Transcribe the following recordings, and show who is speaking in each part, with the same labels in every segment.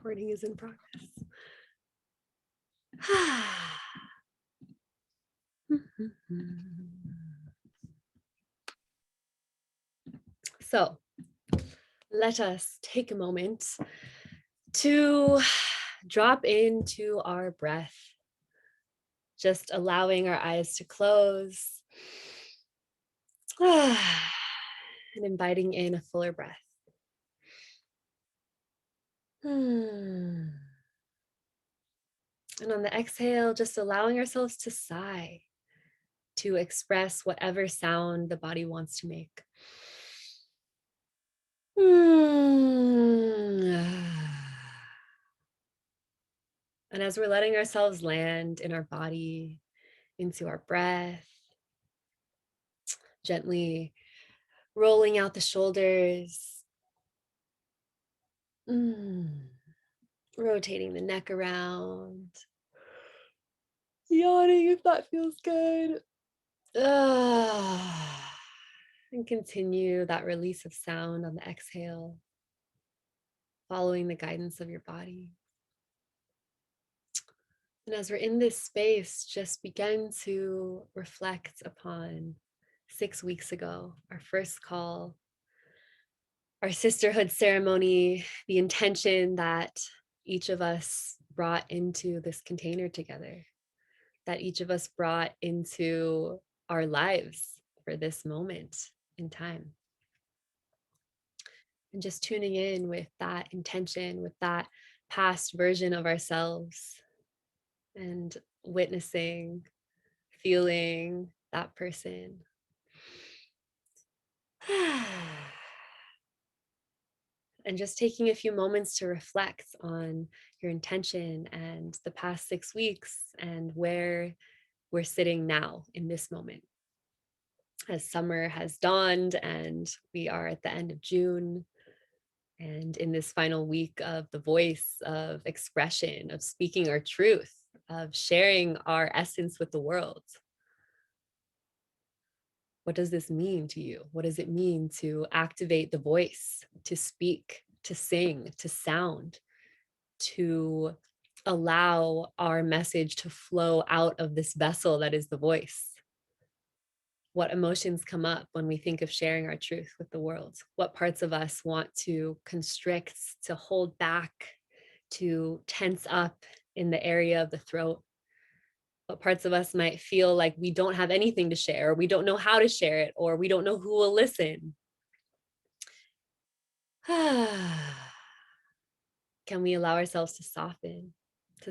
Speaker 1: recording is in progress. So let us take a moment to drop into our breath, just allowing our eyes to close and inviting in a fuller breath. And on the exhale, just allowing ourselves to sigh, to express whatever sound the body wants to make. And as we're letting ourselves land in our body, into our breath, gently rolling out the shoulders, rotating the neck around, yawning if that feels good. And continue that release of sound on the exhale, following the guidance of your body. And as we're in this space, just begin to reflect upon 6 weeks ago, our first call, our sisterhood ceremony, the intention that each of us brought into this container together, that each of us brought into our lives for this moment in time. And just tuning in with that intention, with that past version of ourselves, and witnessing, feeling that person. And just taking a few moments to reflect on your intention and the past 6 weeks and where we're sitting now in this moment. As summer has dawned and we are at the end of June, and in this final week of the voice, of expression, of speaking our truth, of sharing our essence with the world. What does this mean to you? What does it mean to activate the voice, to speak, to sing, to sound, to allow our message to flow out of this vessel that is the voice? What emotions come up when we think of sharing our truth with the world? What parts of us want to constrict, to hold back, to tense up in the area of the throat? What parts of us might feel like we don't have anything to share, or we don't know how to share it, or we don't know who will listen? Can we allow ourselves to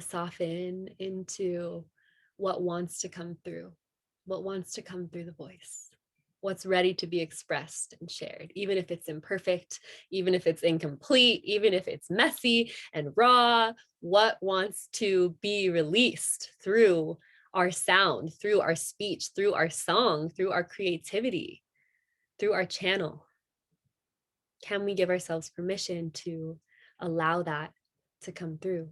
Speaker 1: soften into what wants to come through, the voice, what's ready to be expressed and shared, even if it's imperfect, even if it's incomplete, even if it's messy and raw, what wants to be released through our sound, through our speech, through our song, through our creativity, through our channel? Can we give ourselves permission to allow that to come through?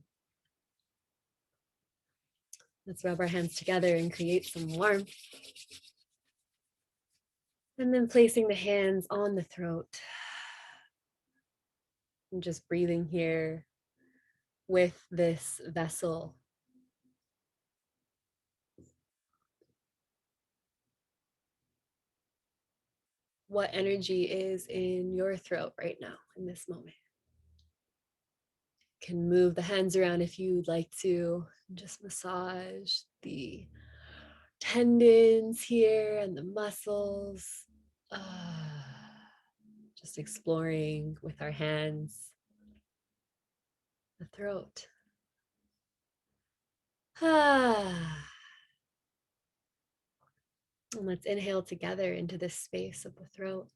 Speaker 1: Let's rub our hands together and create some warmth. And then placing the hands on the throat. And just breathing here with this vessel. What energy is in your throat right now in this moment? You can move the hands around if you'd like to. Just massage the tendons here and the muscles. Just exploring with our hands the throat. And let's inhale together into this space of the throat.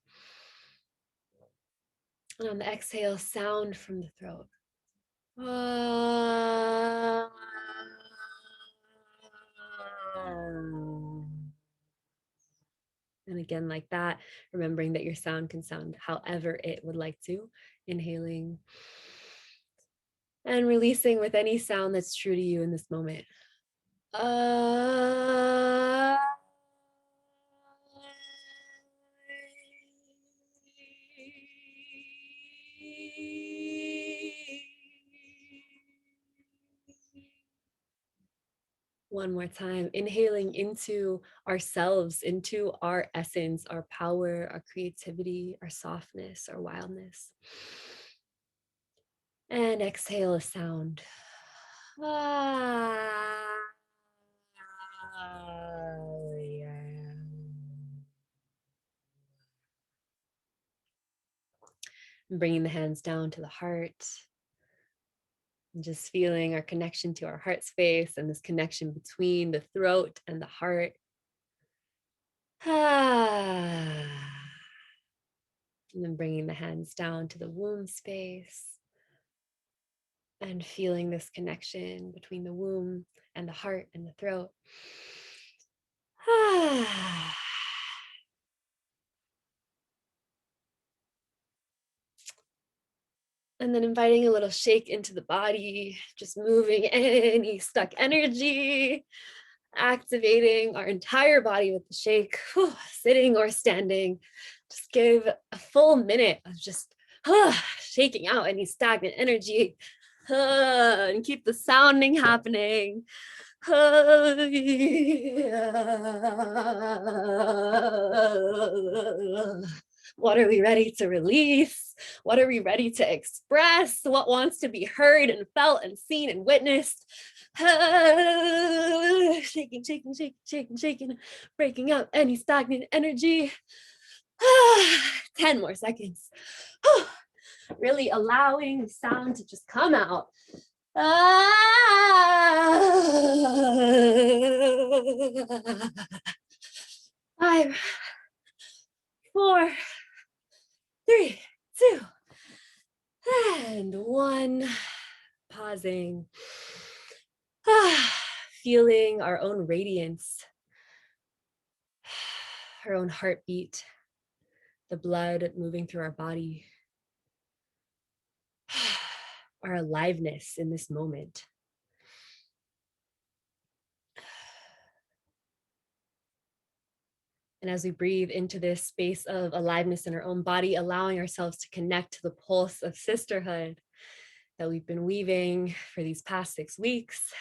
Speaker 1: And on the exhale, sound from the throat. And again, like that, remembering that your sound can sound however it would like to. Inhaling and releasing with any sound that's true to you in this moment. One more time, inhaling into ourselves, into our essence, our power, our creativity, our softness, our wildness. And exhale a sound. Ah, yeah. Bringing the hands down to the heart. And just feeling our connection to our heart space and this connection between the throat and the heart. And then bringing the hands down to the womb space and feeling this connection between the womb and the heart and the throat. And then inviting a little shake into the body, just moving any stuck energy, activating our entire body with the shake, sitting or standing. Just give a full minute of just shaking out any stagnant energy and keep the sounding happening. What are we ready to release? What are we ready to express? What wants to be heard and felt and seen and witnessed? Shaking, shaking, shaking, shaking, shaking, breaking up any stagnant energy. 10 more seconds. Really allowing the sound to just come out. 5, 4, 3, 2, and 1. Pausing. Feeling our own radiance, our own heartbeat, the blood moving through our body, our aliveness in this moment. And as we breathe into this space of aliveness in our own body, allowing ourselves to connect to the pulse of sisterhood that we've been weaving for these past 6 weeks,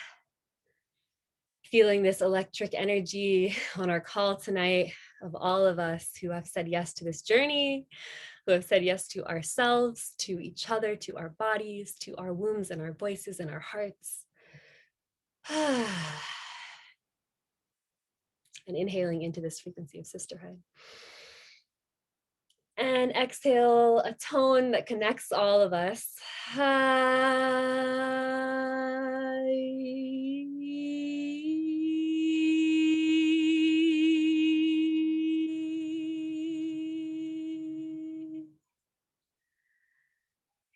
Speaker 1: feeling this electric energy on our call tonight of all of us who have said yes to this journey, who have said yes to ourselves, to each other, to our bodies, to our wombs and our voices and our hearts. And inhaling into this frequency of sisterhood. And exhale a tone that connects all of us.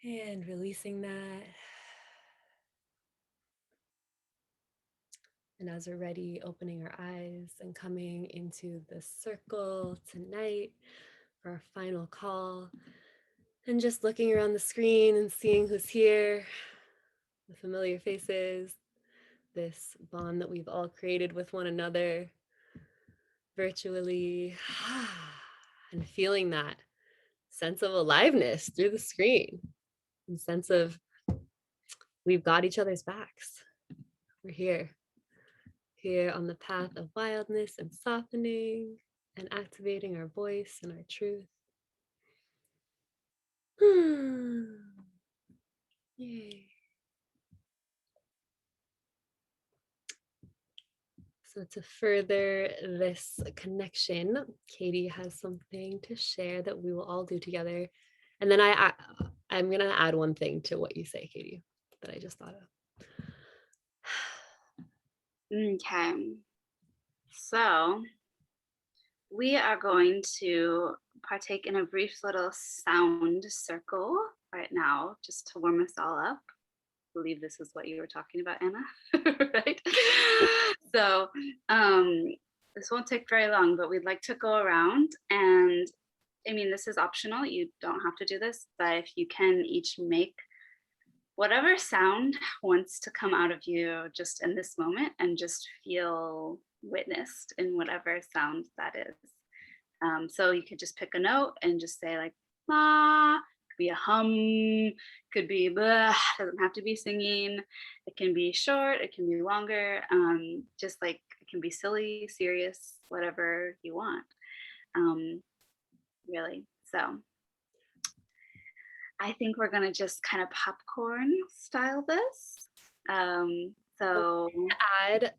Speaker 1: And releasing that. And as we're ready, opening our eyes and coming into the circle tonight for our final call. And just looking around the screen and seeing who's here, the familiar faces, this bond that we've all created with one another virtually, and feeling that sense of aliveness through the screen, and sense of we've got each other's backs. We're here on the path of wildness and softening and activating our voice and our truth. Yay. So to further this connection, Katie has something to share that we will all do together. And then I'm going to add one thing to what you say, Katie, that I just thought of.
Speaker 2: Okay. So we are going to partake in a brief little sound circle right now, just to warm us all up. I believe this is what you were talking about, Anna, right? So this won't take very long, but we'd like to go around, and I mean, this is optional. You don't have to do this, but if you can each make whatever sound wants to come out of you just in this moment, and just feel witnessed in whatever sound that is. So you could just pick a note and just say like, ma, be a hum, could be blah, doesn't have to be singing. It can be short, it can be longer, just like it can be silly, serious, whatever you want, um, really. So I think we're gonna just kind of popcorn style this. So
Speaker 1: Add,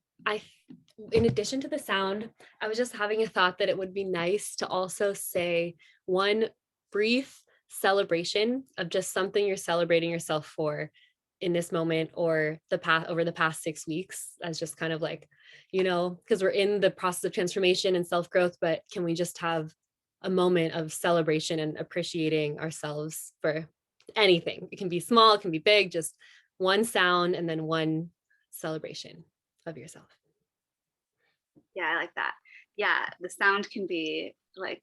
Speaker 1: in addition to the sound, I was just having a thought that it would be nice to also say one brief celebration of just something you're celebrating yourself for in this moment or over the past 6 weeks, as just kind of like, because we're in the process of transformation and self-growth, but can we just have a moment of celebration and appreciating ourselves for anything? It can be small, it can be big, just one sound and then one celebration of yourself.
Speaker 2: yeah, I like that. Yeah, the sound can be like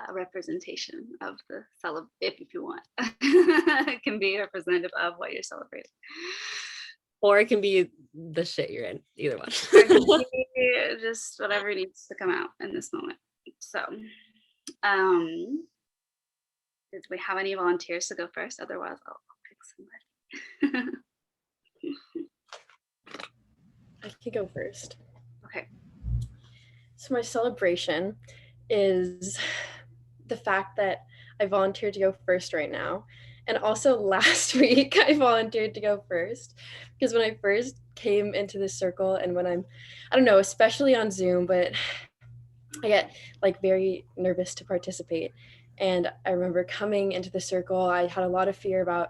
Speaker 2: a representation of the if you want. It can be representative of what you're celebrating.
Speaker 1: Or it can be the shit you're in, either one.
Speaker 2: Just whatever needs to come out in this moment. So, did we have any volunteers to go first? Otherwise, I'll pick somebody.
Speaker 3: I could go first.
Speaker 2: Okay.
Speaker 3: So my celebration is the fact that I volunteered to go first right now. And also last week I volunteered to go first because when I first came into this circle and when I don't know, especially on Zoom, but I get like very nervous to participate. And I remember coming into the circle, I had a lot of fear about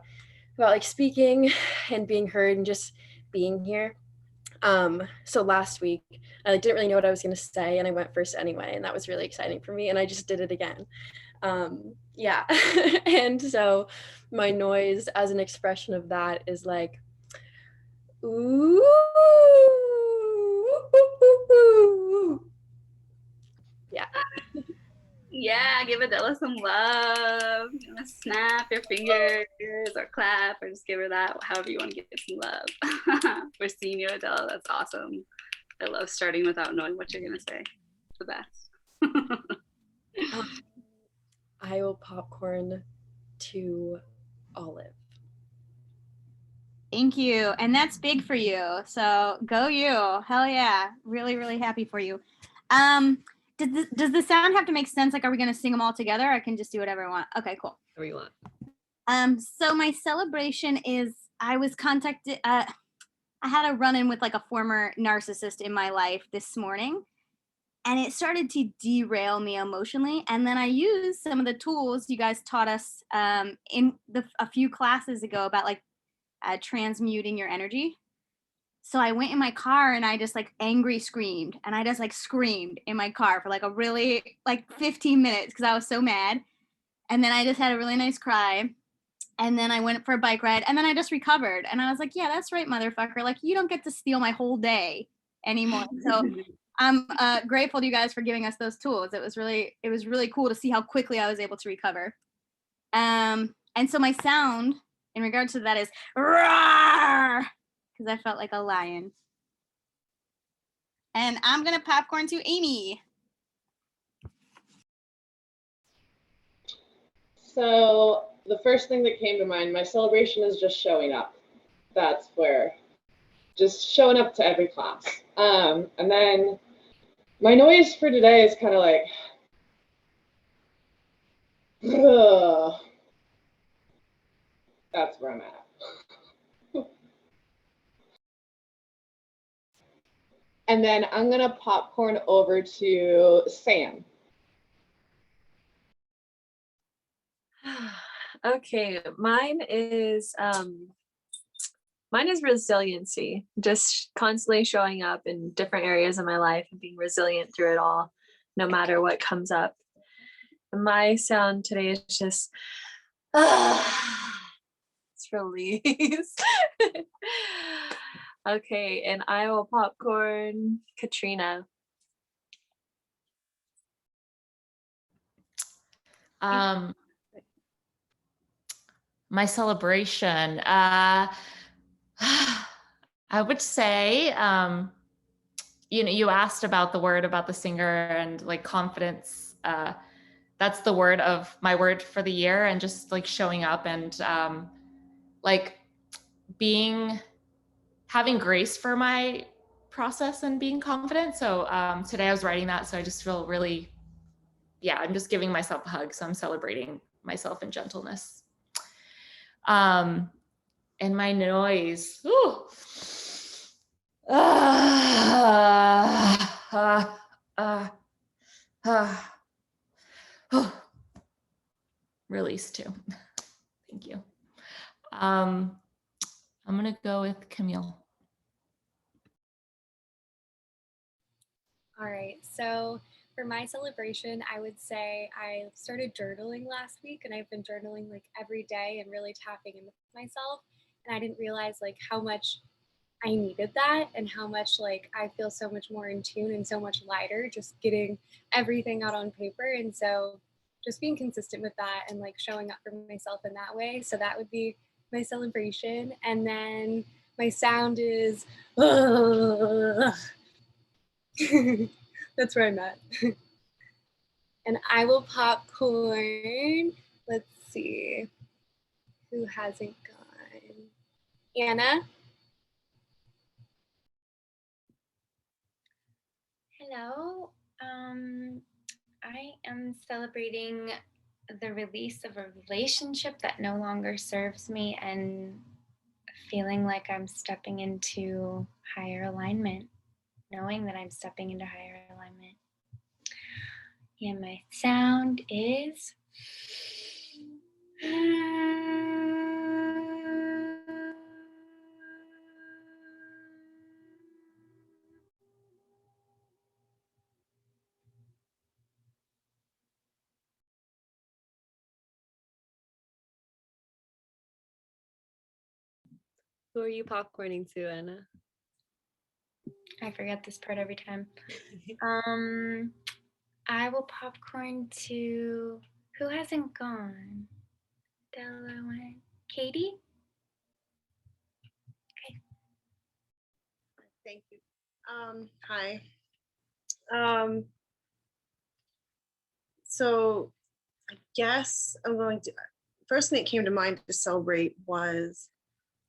Speaker 3: like speaking and being heard and just being here. So last week I didn't really know what I was going to say and I went first anyway, and that was really exciting for me, and I just did it again. Yeah. And so my noise as an expression of that is like, ooh, yeah.
Speaker 2: Yeah, give Adela some love. You wanna snap your fingers or clap or just give her that, however you want to give some love. We're seeing you, Adela. That's awesome. I love starting without knowing what you're gonna say. It's the best.
Speaker 3: I will popcorn to Olive.
Speaker 4: Thank you. And that's big for you. So go you. Hell yeah. Really, really happy for you. Does the sound have to make sense? Like, are we going to sing them all together? I can just do whatever I want. Okay, cool.
Speaker 1: Whatever you want.
Speaker 4: So my celebration is I was contacted. I had a run-in with like a former narcissist in my life this morning, and it started to derail me emotionally. And then I used some of the tools you guys taught us in a few classes ago about like transmuting your energy. So I went in my car and I just like angry screamed, and I just like screamed in my car for like a really like 15 minutes because I was so mad. And then I just had a really nice cry. And then I went for a bike ride, and then I just recovered. And I was like, yeah, that's right, motherfucker. Like, you don't get to steal my whole day anymore. So I'm grateful to you guys for giving us those tools. It was really cool to see how quickly I was able to recover. And so my sound in regards to that is roar, because I felt like a lion. And I'm gonna popcorn to Amy.
Speaker 5: So the first thing that came to mind, my celebration is just showing up. That's where, just showing up to every class. And then my noise for today is kind of like, ugh. That's where I'm at. And then I'm gonna popcorn over to Sam.
Speaker 6: Okay, mine is resiliency. Just constantly showing up in different areas of my life and being resilient through it all, no matter what comes up. And my sound today is just it's release. Okay, and I will popcorn Katrina.
Speaker 7: My celebration, I would say, you asked about the word about the singer and like confidence. that's the word of my word for the year, and just like showing up and like having grace for my process and being confident. So today I was writing that, so I just feel really, I'm just giving myself a hug. So I'm celebrating myself in gentleness. And my noise. Ooh. Release too. Thank you. I'm gonna go with Camille.
Speaker 8: All right, so for my celebration, I would say I started journaling last week, and I've been journaling like every day and really tapping in with myself. And I didn't realize like how much I needed that, and how much like I feel so much more in tune and so much lighter just getting everything out on paper. And so just being consistent with that and like showing up for myself in that way. So that would be my celebration. And then my sound is that's where I'm at. And I will popcorn. Let's see. Who hasn't gone? Anna?
Speaker 9: Hello. I am celebrating the release of a relationship that no longer serves me and feeling like I'm stepping into higher alignment, knowing that I'm stepping into higher alignment. And my sound is
Speaker 1: Who are you popcorning to, Anna?
Speaker 9: I forget this part every time. I will popcorn to who hasn't gone? Della went. Katie? Okay.
Speaker 10: Thank you. Hi. So I guess I'm going to, first thing that came to mind to celebrate was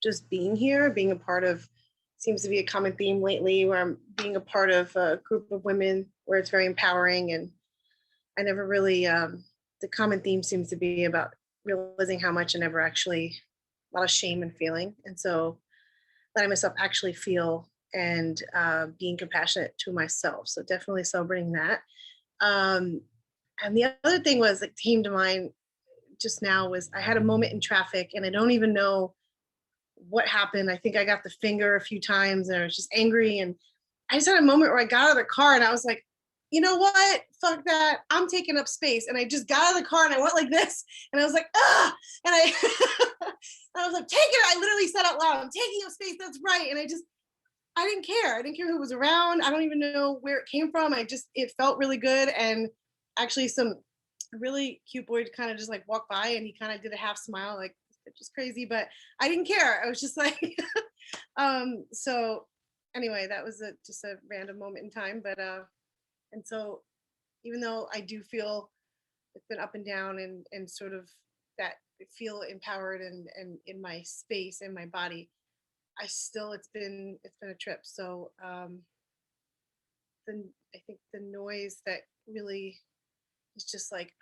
Speaker 10: just being here, being a part of, seems to be a common theme lately, where I'm being a part of a group of women where it's very empowering. And I never really, the common theme seems to be about realizing how much I never actually, a lot of shame and feeling. And so letting myself actually feel and being compassionate to myself. So definitely celebrating that. And the other thing was that came to mind just now was I had a moment in traffic, and I don't even know what happened. I think I got the finger a few times, and I was just angry. And I just had a moment where I got out of the car and I was like, you know what? Fuck that. I'm taking up space. And I just got out of the car and I went like this. And I was like, ah. And I, and I was like, take it. I literally said out loud, I'm taking up space. That's right. And I didn't care. I didn't care who was around. I don't even know where it came from. It felt really good. And actually some really cute boy kind of just like walked by, and he kind of did a half smile, like, it's just crazy, but I didn't care. I was just like, so anyway, that was just a random moment in time. But, and so even though I do feel it's been up and down and sort of that feel empowered and in my space and my body, it's been a trip. So then I think the noise that really is just like,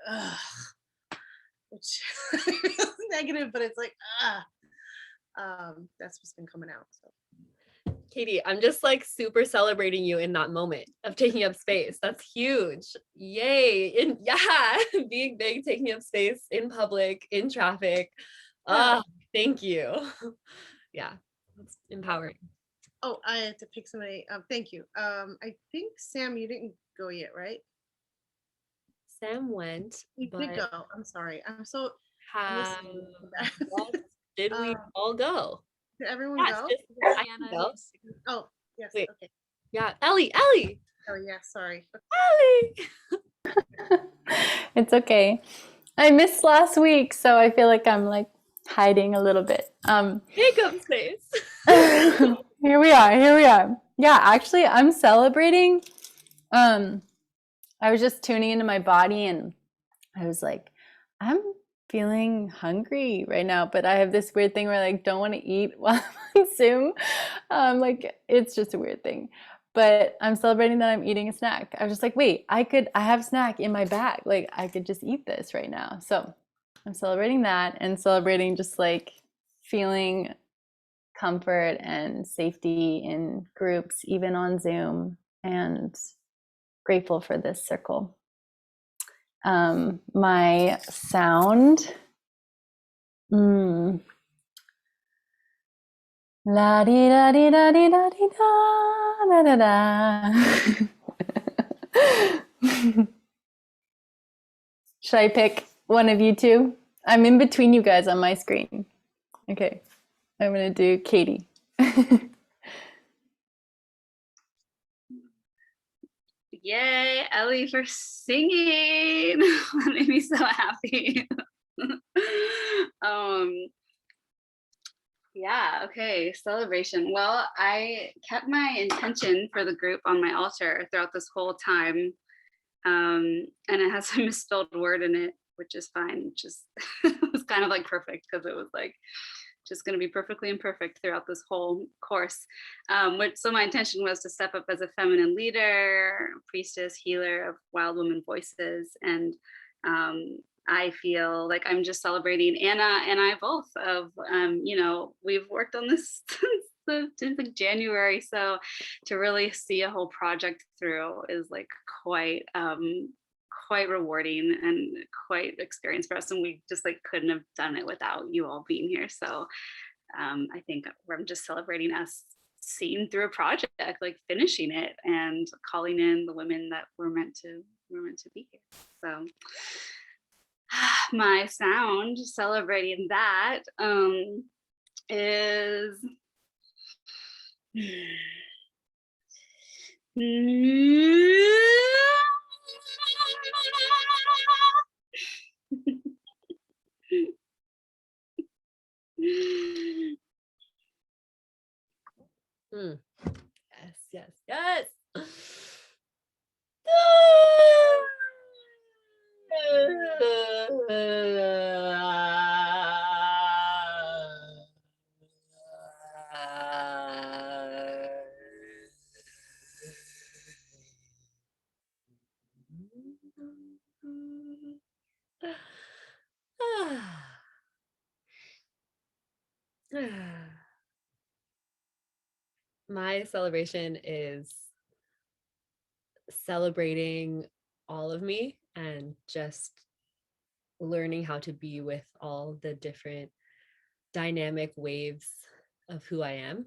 Speaker 10: which is negative, but it's like, that's what's been coming out. So
Speaker 1: Katie, I'm just like super celebrating you in that moment of taking up space. That's huge. Yay. And yeah, being big, taking up space in public, in traffic. Thank you. Yeah, it's empowering.
Speaker 10: Oh, I had to pick somebody. Thank you. I think Sam, you didn't go yet, right?
Speaker 1: Sam went.
Speaker 10: You did go. I'm sorry. I'm so.
Speaker 1: Did we all go?
Speaker 10: Did everyone go?
Speaker 1: Go.
Speaker 10: Oh, yes.
Speaker 1: Wait.
Speaker 10: Okay.
Speaker 1: Yeah, Ellie.
Speaker 10: Oh yeah, sorry.
Speaker 1: Ellie.
Speaker 11: It's okay. I missed last week, so I feel like I'm like hiding a little bit.
Speaker 1: Makeup space.
Speaker 11: Here we are. Yeah, actually I'm celebrating. I was just tuning into my body and I was like, I'm feeling hungry right now, but I have this weird thing where I like don't want to eat while I'm on Zoom. Like it's just a weird thing. But I'm celebrating that I'm eating a snack. I was just like, wait, I have snack in my bag. Like I could just eat this right now. So I'm celebrating that and celebrating just like feeling comfort and safety in groups, even on Zoom, and grateful for this circle. My sound, la di da di da di da di da da da. Should I pick one of you two? I'm in between you guys on my screen. Okay, I'm gonna do Katie.
Speaker 2: Yay, Ellie, for singing. That made me so happy. Yeah, okay, celebration. Well, I kept my intention for the group on my altar throughout this whole time. And it has a misspelled word in it, which is fine. Just it was kind of like perfect because it was like just going to be perfectly imperfect throughout this whole course. So my intention was to step up as a feminine leader, priestess, healer of wild woman voices. And I feel like I'm just celebrating Anna and I both of, we've worked on this since like January. So to really see a whole project through is like quite rewarding and quite experience for us, and we just like couldn't have done it without you all being here. So I think I'm just celebrating us seeing through a project, like finishing it and calling in the women that were meant to be here. So my sound celebrating that is
Speaker 1: Yes. My celebration is celebrating all of me and just learning how to be with all the different dynamic waves of who I am.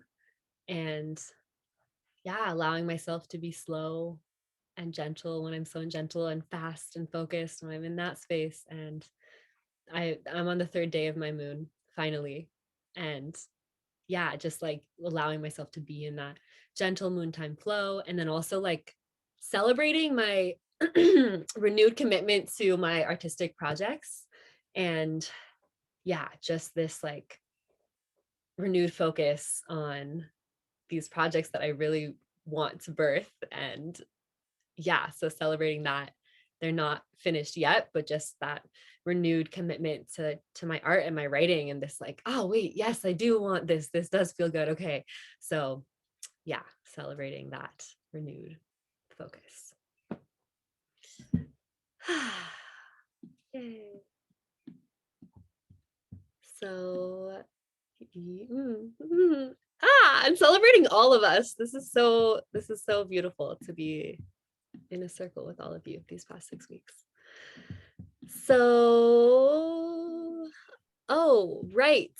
Speaker 1: And yeah, allowing myself to be slow and gentle when I'm so gentle, and fast and focused when I'm in that space. And I'm on the 3rd day of my moon finally. And yeah, just like allowing myself to be in that gentle moontime flow. And then also like celebrating my renewed commitment to my artistic projects. And yeah, just this like renewed focus on these projects that I really want to birth. And yeah, so celebrating that they're not finished yet, but just that renewed commitment to my art and my writing, and this like, oh wait, yes, I do want this does feel good. Okay, so yeah, celebrating that renewed focus. Yay. So I'm celebrating all of us. This is so beautiful to be in a circle with all of you these past 6 weeks. So, oh, right.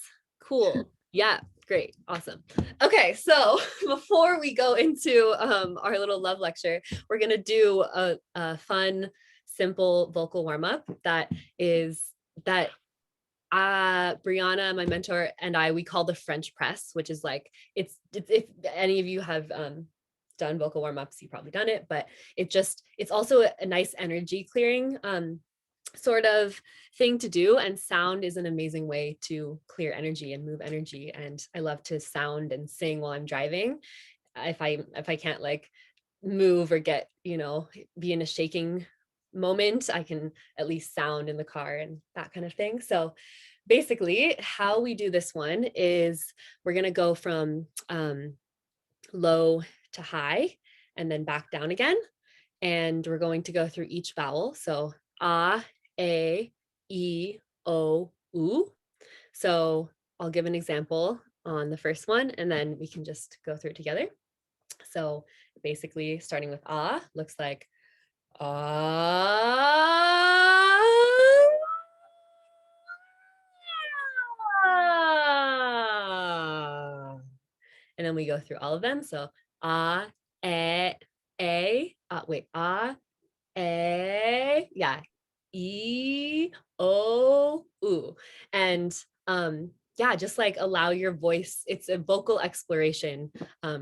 Speaker 1: Cool. Yeah, great. Awesome. Okay, so before we go into our little love lecture, we're going to do a fun, simple vocal warm-up that Brianna, my mentor, and we call the French press, which is like, it's if any of you have done vocal warm-ups, you've probably done it, but it's also a nice energy clearing sort of thing to do. And sound is an amazing way to clear energy and move energy. And I love to sound and sing while I'm driving. If I can't like move or get, be in a shaking moment, I can at least sound in the car and that kind of thing. So basically how we do this one is we're going to go from low to high and then back down again. And we're going to go through each vowel. So a, e, o, u. So I'll give an example on the first one, and then we can just go through it together. So basically starting with a looks like and then we go through all of them. So a, wait, a, yeah, e, o, u. And yeah, just like allow your voice. It's a vocal exploration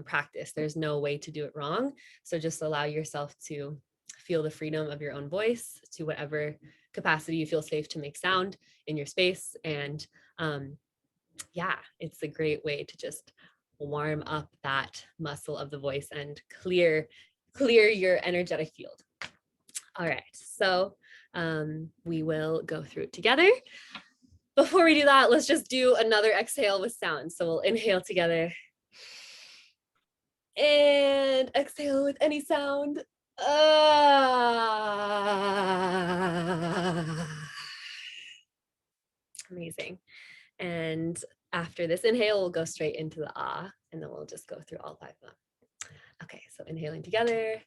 Speaker 1: practice. There's no way to do it wrong. So just allow yourself to feel the freedom of your own voice to whatever capacity you feel safe to make sound in your space. And yeah, it's a great way to just warm up that muscle of the voice and clear your energetic field. All right, so we will go through it together. Before we do that, let's just do another exhale with sound. So we'll inhale together and exhale with any sound. Amazing. And after this inhale, we'll go straight into the ah, and then we'll just go through all 5 of them. Okay, so inhaling together.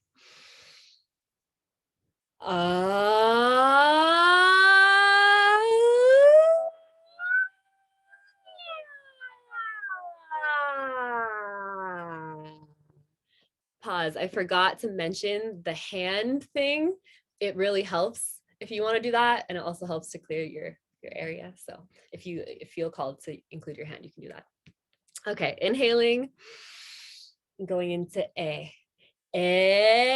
Speaker 1: Pause. I forgot to mention the hand thing. It really helps if you want to do that, and it also helps to clear your area. So if you feel called to include your hand, you can do that. Okay, inhaling, going into a. E.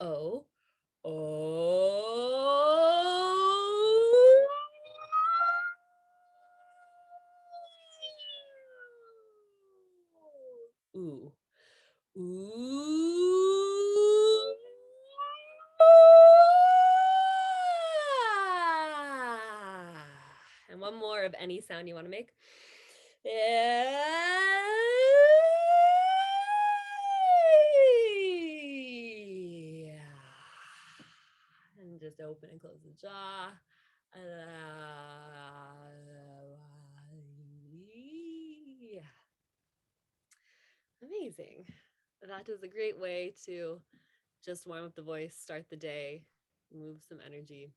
Speaker 1: O. Ooh. Ooh. And one more of any sound you want to make. And just open and close the jaw. Amazing. That is a great way to just warm up the voice, start the day, move some energy.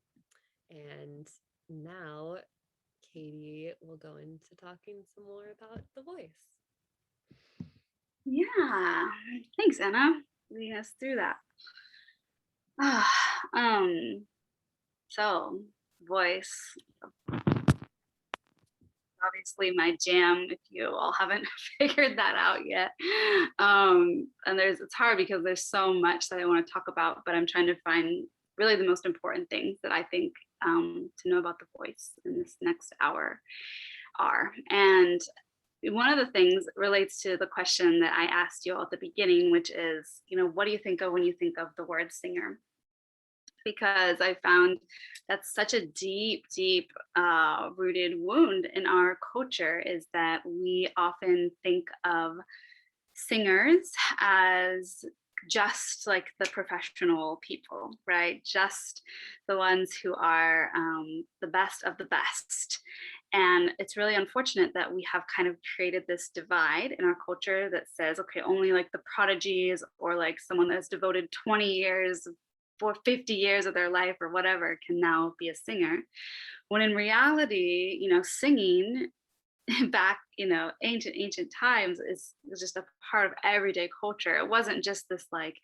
Speaker 1: And now Katie will go into talking some more about the voice.
Speaker 2: Yeah, thanks, Anna, leading us through that. So voice, obviously my jam, if you all haven't figured that out yet. And it's hard because there's so much that I want to talk about, but I'm trying to find really the most important things that I think to know about the voice in this next hour are. And one of the things relates to the question that I asked you all at the beginning, which is, what do you think of when you think of the word singer? Because I found that's such a deep rooted wound in our culture, is that we often think of singers as just like the professional people, right? Just the ones who are the best of the best. And it's really unfortunate that we have kind of created this divide in our culture that says, okay, only like the prodigies or like someone that's devoted 20 years for 50 years of their life or whatever can now be a singer. When in reality, singing back, ancient times is just a part of everyday culture. It wasn't just this like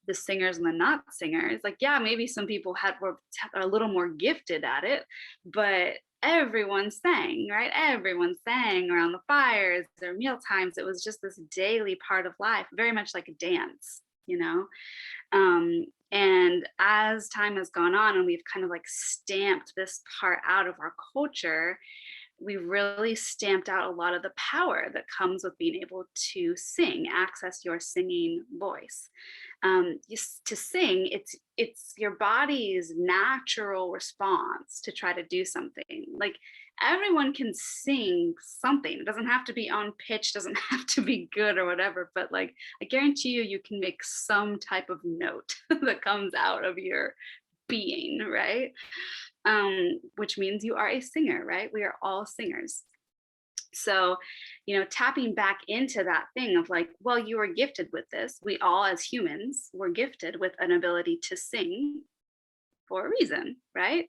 Speaker 2: the singers and the not singers. Like, yeah, maybe some people were a little more gifted at it, but everyone sang, right? Everyone sang around the fires, their meal times. It was just this daily part of life, very much like a dance, you know? And as time has gone on and we've kind of like stamped this part out of our culture, we really stamped out a lot of the power that comes with being able to sing, access your singing voice. To sing, it's your body's natural response to try to do something. Like, everyone can sing something. It doesn't have to be on pitch, doesn't have to be good or whatever, but like, I guarantee you can make some type of note that comes out of your being, right? Which means you are a singer, right? We are all singers. So, tapping back into that thing of like, well, you are gifted with this. We all, as humans, were gifted with an ability to sing for a reason, right?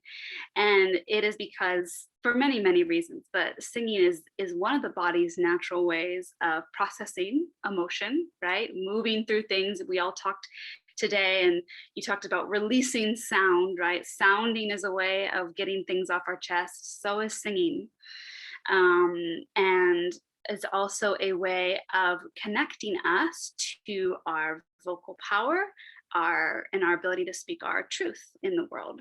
Speaker 2: And it is because, for many, many reasons, but singing is one of the body's natural ways of processing emotion, right? Moving through things. We all talked today, and you talked about releasing sound, right? Sounding is a way of getting things off our chest. So is singing. And it's also a way of connecting us to our vocal power, our ability to speak our truth in the world,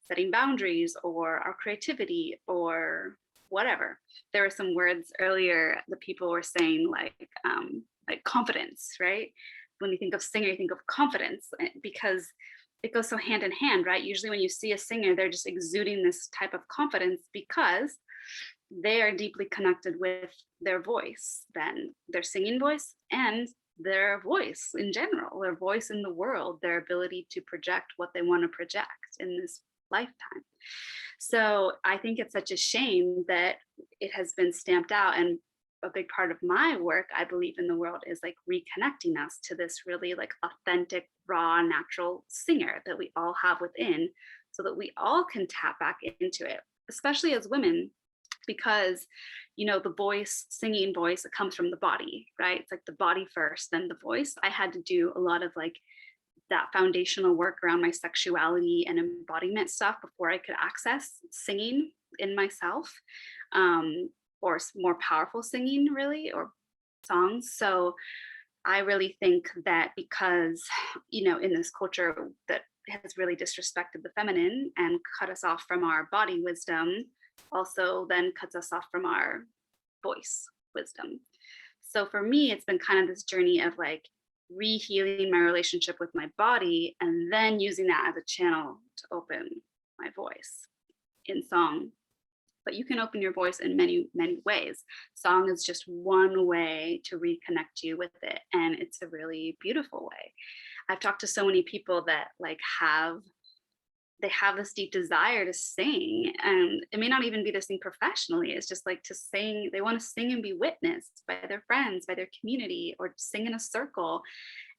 Speaker 2: setting boundaries, or our creativity, or whatever. There were some words earlier that people were saying, like confidence, right? When you think of singer, you think of confidence, because it goes so hand in hand, right? Usually when you see a singer, they're just exuding this type of confidence because they are deeply connected with their voice, then their singing voice, and their voice in general, their voice in the world, their ability to project what they want to project in this lifetime. So I think it's such a shame that it has been stamped out. And a big part of my work, I believe, in the world is like reconnecting us to this really like authentic, raw, natural singer that we all have within, so that we all can tap back into it, especially as women, because the voice, singing voice, it comes from the body, right? It's like the body first, then the voice. I had to do a lot of like that foundational work around my sexuality and embodiment stuff before I could access singing in myself, or more powerful singing, really, or songs. So I really think that because, in this culture that has really disrespected the feminine and cut us off from our body wisdom, also then cuts us off from our voice wisdom. So for me, it's been kind of this journey of like rehealing my relationship with my body, and then using that as a channel to open my voice in song. But you can open your voice in many, many ways. Song is just one way to reconnect you with it. And it's a really beautiful way. I've talked to so many people that like have this deep desire to sing, and it may not even be to sing professionally. It's just like to sing. They want to sing and be witnessed by their friends, by their community, or sing in a circle.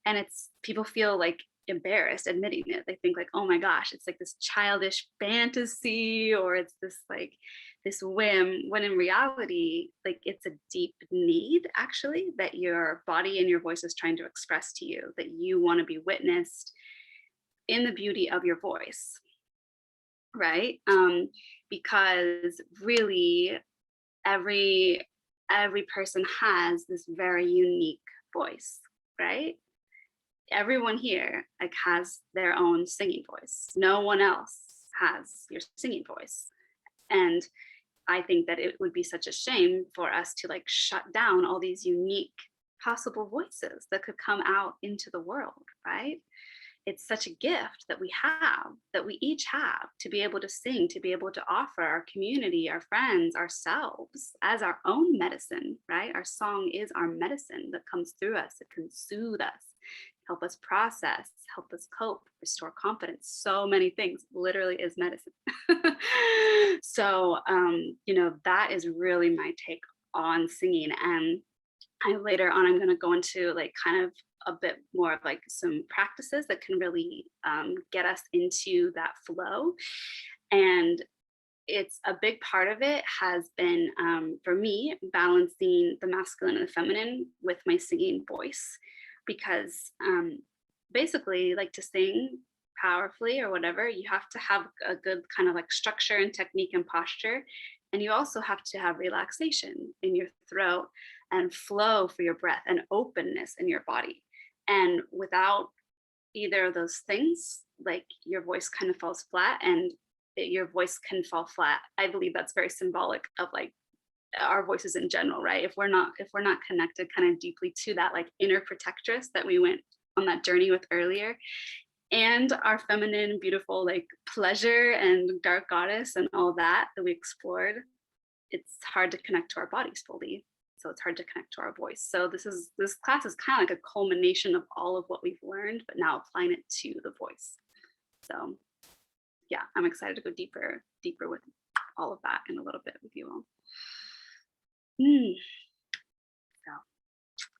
Speaker 2: And people feel like embarrassed admitting it. They think like, oh my gosh, it's like this childish fantasy, or it's this whim, when in reality, like, it's a deep need actually that your body and your voice is trying to express to you, that you want to be witnessed in the beauty of your voice, right? Because really every person has this very unique voice, right? Everyone here like has their own singing voice. No one else has your singing voice. And I think that it would be such a shame for us to like shut down all these unique possible voices that could come out into the world, right? It's such a gift that we each have, to be able to sing, to be able to offer our community, our friends, ourselves as our own medicine, right? Our song is our medicine that comes through us. It can soothe us, help us process, help us cope, restore confidence. So many things, literally is medicine. So, that is really my take on singing. And later on, I'm going to go into like kind of a bit more of like some practices that can really get us into that flow. And it's a big part of it has been, for me, balancing the masculine and the feminine with my singing voice, because basically, like, to sing powerfully or whatever, you have to have a good kind of like structure and technique and posture. And you also have to have relaxation in your throat and flow for your breath and openness in your body. And without either of those things, like, your voice kind of falls flat, and your voice can fall flat. I believe that's very symbolic of like our voices in general, right? If we're not connected kind of deeply to that like inner protectress that we went on that journey with earlier, and our feminine, beautiful, like, pleasure and dark goddess and all that we explored, it's hard to connect to our bodies fully. So it's hard to connect to our voice. So this class is kind of like a culmination of all of what we've learned, but now applying it to the voice. So yeah, I'm excited to go deeper with all of that in a little bit with you all. So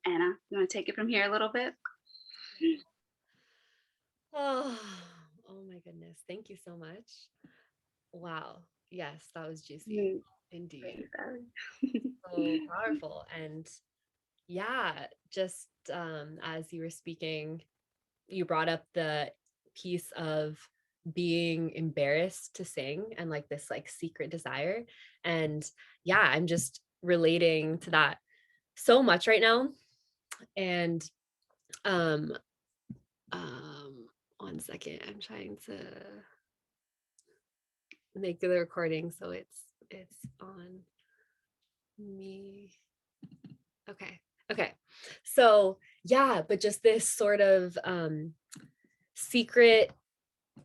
Speaker 2: Anna, you want to take it from here a little bit?
Speaker 1: Oh, oh my goodness. Thank you so much. Wow. Yes, that was juicy. Indeed. So powerful. And yeah, just as you were speaking, you brought up the piece of being embarrassed to sing and like this like secret desire. And yeah, I'm just relating to that so much right now. And one second, I'm trying to make the recording so it's on me. Okay. So yeah, but just this sort of secret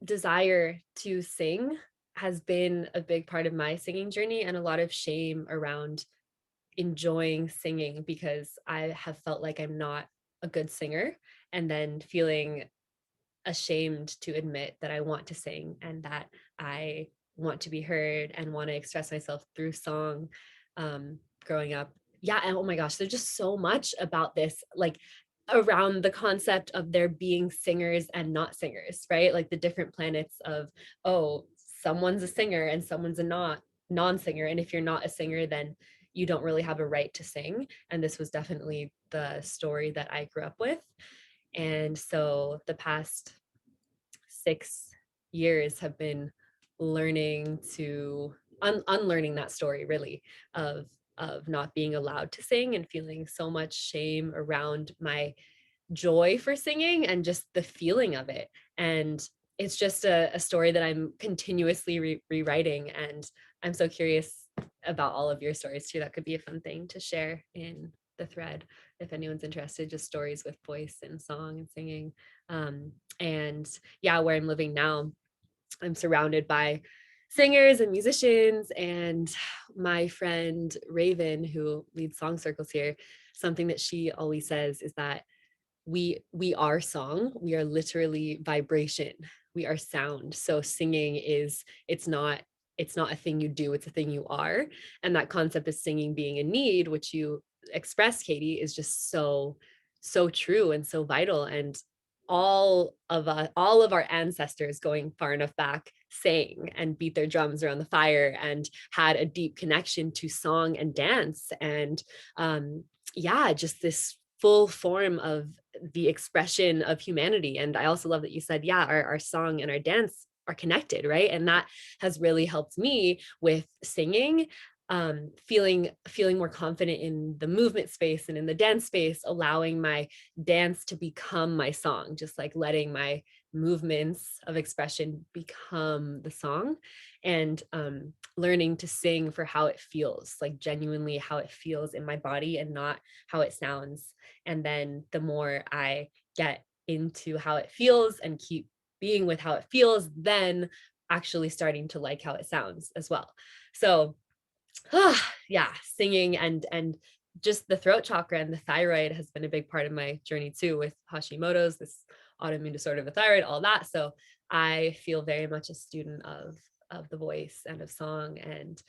Speaker 1: desire to sing has been a big part of my singing journey, and a lot of shame around enjoying singing because I have felt like I'm not a good singer, and then feeling ashamed to admit that I want to sing and that I want to be heard and want to express myself through song growing up. Yeah, and oh my gosh, there's just so much about this, like around the concept of there being singers and not singers, right? Like the different planets of, oh, someone's a singer and someone's a non-singer. And if you're not a singer, then you don't really have a right to sing. And this was definitely the story that I grew up with. And so the past 6 years have been learning to unlearning that story, really, of not being allowed to sing and feeling so much shame around my joy for singing and just the feeling of it. And it's just a story that I'm continuously rewriting. And I'm so curious about all of your stories too. That could be a fun thing to share in the thread if anyone's interested, just stories with voice and song and singing. And yeah, where I'm living now, I'm surrounded by singers and musicians, and my friend Raven, who leads Song Circles here, something that she always says is that we are song. We are literally vibration. We are sound. So singing it's not a thing you do, it's a thing you are. And that concept of singing being a need, which you express, Katie, is just so true and so vital. And all of our ancestors going far enough back sang and beat their drums around the fire and had a deep connection to song and dance. And yeah, just this full form of the expression of humanity. And I also love that you said, yeah, our song and our dance are connected, right? And that has really helped me with singing, feeling more confident in the movement space and in the dance space, allowing my dance to become my song, just like letting my movements of expression become the song, and learning to sing for how it feels, like genuinely how it feels in my body and not how it sounds. And then the more I get into how it feels and keep being with how it feels, then actually starting to like how it sounds as well. So yeah, singing and just the throat chakra and the thyroid has been a big part of my journey too, with Hashimoto's, this autoimmune disorder of the thyroid, all that. So I feel very much a student of the voice and of song. And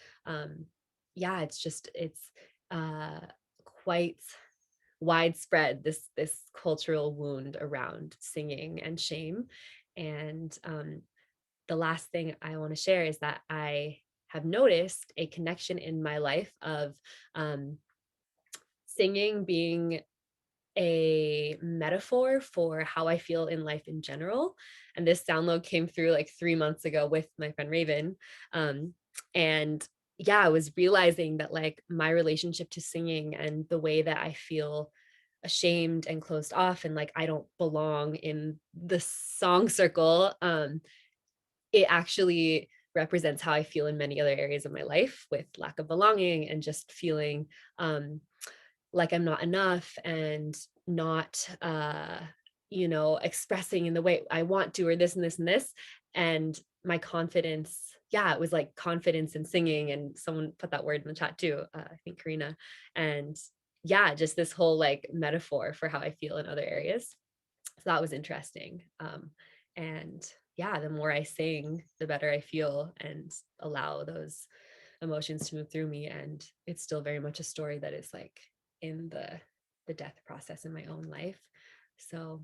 Speaker 1: yeah, it's quite widespread, this cultural wound around singing and shame. And the last thing I want to share is that I have noticed a connection in my life of singing being a metaphor for how I feel in life in general. And this download came through like 3 months ago with my friend Raven. And yeah, I was realizing that like my relationship to singing and the way that I feel ashamed and closed off and like I don't belong in the song circle, it actually represents how I feel in many other areas of my life with lack of belonging and just feeling like I'm not enough and not expressing in the way I want to, or this and this and this. And my confidence, yeah, it was like confidence in singing, and someone put that word in the chat too, I think Karina. And yeah, just this whole like metaphor for how I feel in other areas. So that was interesting. And yeah, the more I sing, the better I feel and allow those emotions to move through me. And it's still very much a story that is like in the death process in my own life. So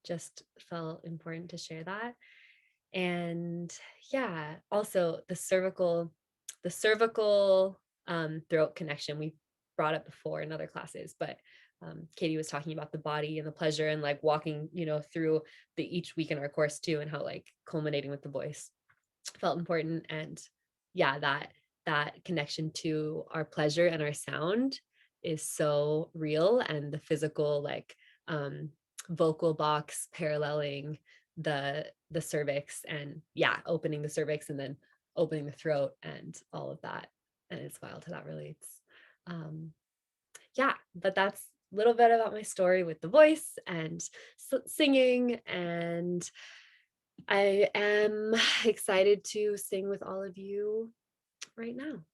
Speaker 1: just felt important to share that. And yeah, also the cervical throat connection we brought up before in other classes, but Katie was talking about the body and the pleasure and like walking, through each week in our course too, and how like culminating with the voice felt important. And yeah, that connection to our pleasure and our sound is so real, and the physical like vocal box paralleling the cervix, and yeah, opening the cervix and then opening the throat and all of that. And it's wild how that relates. Yeah, but that's a little bit about my story with the voice and singing, and I am excited to sing with all of you right now.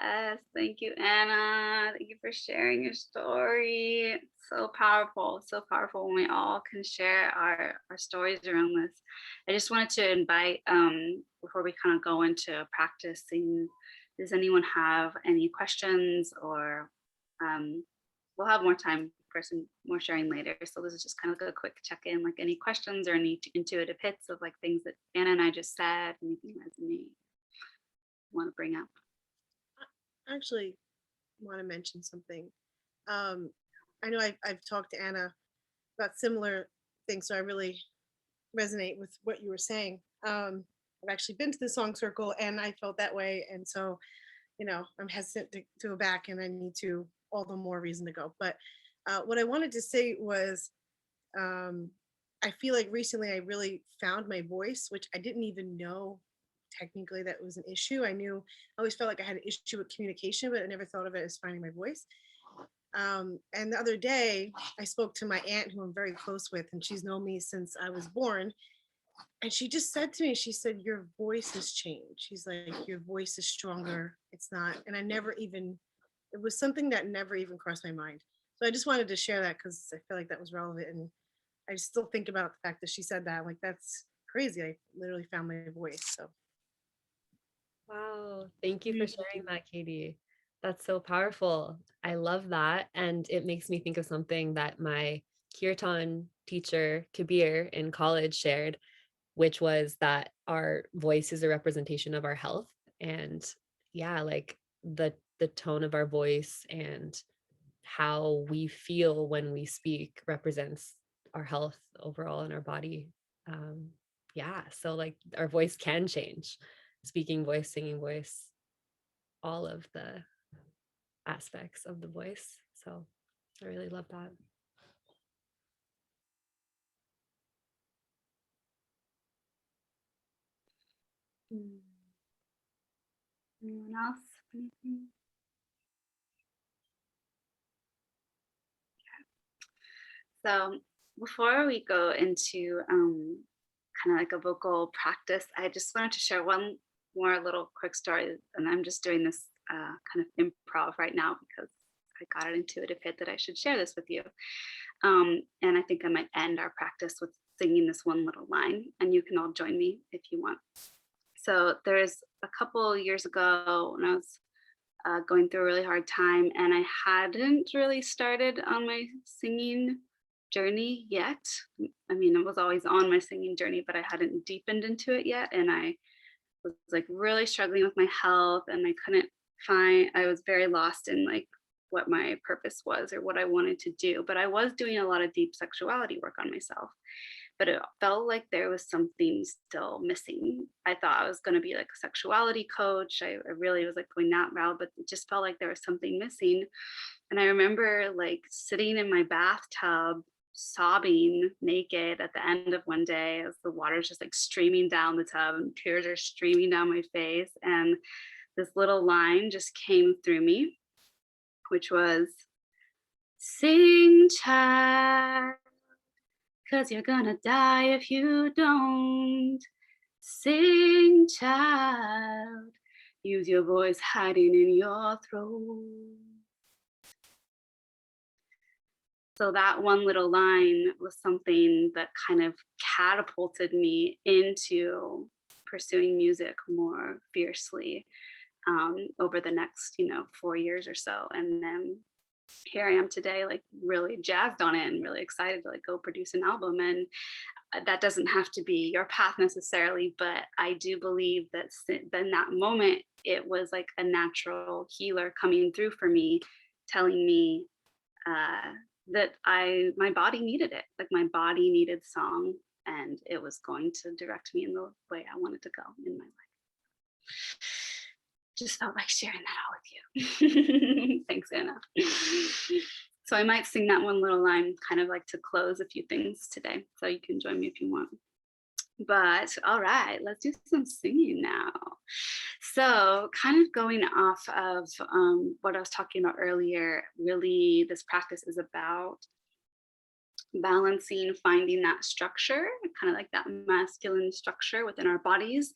Speaker 2: Yes, thank you, Anna. Thank you for sharing your story. It's so powerful when we all can share our stories around this. I just wanted to invite, before we kind of go into practicing, does anyone have any questions, or we'll have more time for some more sharing later. So this is just kind of like a quick check-in, like any questions or any intuitive hits of like things that Anna and I just said, anything resonate, want to bring up?
Speaker 10: I actually want to mention something. I know I've talked to Anna about similar things, so I really resonate with what you were saying. I've actually been to the song circle and I felt that way. And so, I'm hesitant to go back, and I need to, all the more reason to go. But what I wanted to say was, I feel like recently I really found my voice, which I didn't even know technically that was an issue. I always felt like I had an issue with communication, but I never thought of it as finding my voice. And the other day I spoke to my aunt, who I'm very close with, and she's known me since I was born. And she just said to me, she said, your voice has changed. She's like, your voice is stronger. It's not. And it was something that never even crossed my mind. So I just wanted to share that because I feel like that was relevant. And I still think about the fact that she said that. Like, that's crazy. I literally found my voice. So.
Speaker 1: Wow. Thank you for sharing that, Katie. That's so powerful. I love that. And it makes me think of something that my kirtan teacher, Kabir, in college shared, which was that our voice is a representation of our health. And yeah, like the tone of our voice and how we feel when we speak represents our health overall in our body. Yeah, so like our voice can change. Speaking voice, singing voice, all of the aspects of the voice. So I really love that.
Speaker 2: Anyone else? Anything? So before we go into kind of like a vocal practice, I just wanted to share one more little quick story. And I'm just doing this kind of improv right now because I got an intuitive hit that I should share this with you. And I think I might end our practice with singing this one little line, and you can all join me if you want. So there's a couple years ago when I was going through a really hard time, and I hadn't really started on my singing journey yet. I mean, I was always on my singing journey, but I hadn't deepened into it yet. And I was like really struggling with my health, and I was very lost in like what my purpose was or what I wanted to do. But I was doing a lot of deep sexuality work on myself. But it felt like there was something still missing. I thought I was going to be like a sexuality coach. I really was like going that route, but it just felt like there was something missing. And I remember like sitting in my bathtub, sobbing naked at the end of one day as the water's just like streaming down the tub and tears are streaming down my face. And this little line just came through me, which was, "Sing, child, 'cause you're gonna die if you don't. Sing, child, use your voice hiding in your throat." So that one little line was something that kind of catapulted me into pursuing music more fiercely over the next, 4 years or so. And then here I am today, like really jazzed on it and really excited to like go produce an album. And that doesn't have to be your path necessarily, but I do believe that in that moment, it was like a natural healer coming through for me, telling me that my body needed it. Like my body needed song, and it was going to direct me in the way I wanted to go in my life. Just felt like sharing that all with you. Thanks, Anna. So I might sing that one little line kind of like to close a few things today. So you can join me if you want. But all right, let's do some singing now. So kind of going off of what I was talking about earlier, really this practice is about balancing, finding that structure, kind of like that masculine structure within our bodies,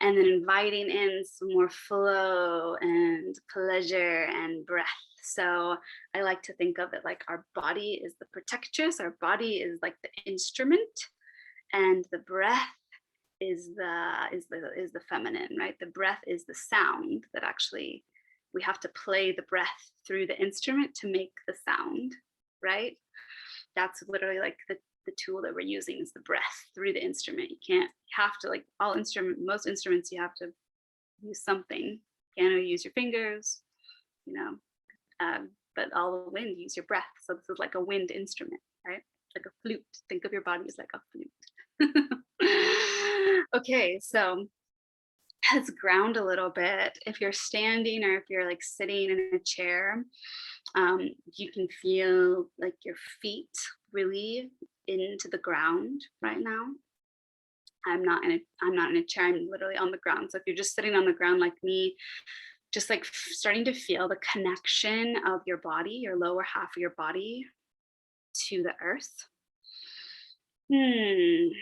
Speaker 2: and then inviting in some more flow and pleasure and breath. So I like to think of it like our body is the protectress, our body is like the instrument, and the breath is the feminine, right? The breath is the sound that actually we have to play the breath through the instrument to make the sound, right? That's literally like the tool that we're using is the breath through the instrument. You have to, like most instruments, you have to use something. Piano, you use your fingers, but all the wind, use your breath. So this is like a wind instrument, right? Like a flute. Think of your body as like a flute. Okay, so let's ground a little bit. If you're standing or if you're like sitting in a chair, you can feel like your feet really into the ground right now. I'm not in a chair, I'm literally on the ground. So if you're just sitting on the ground like me, just like starting to feel the connection of your body, your lower half of your body to the earth. And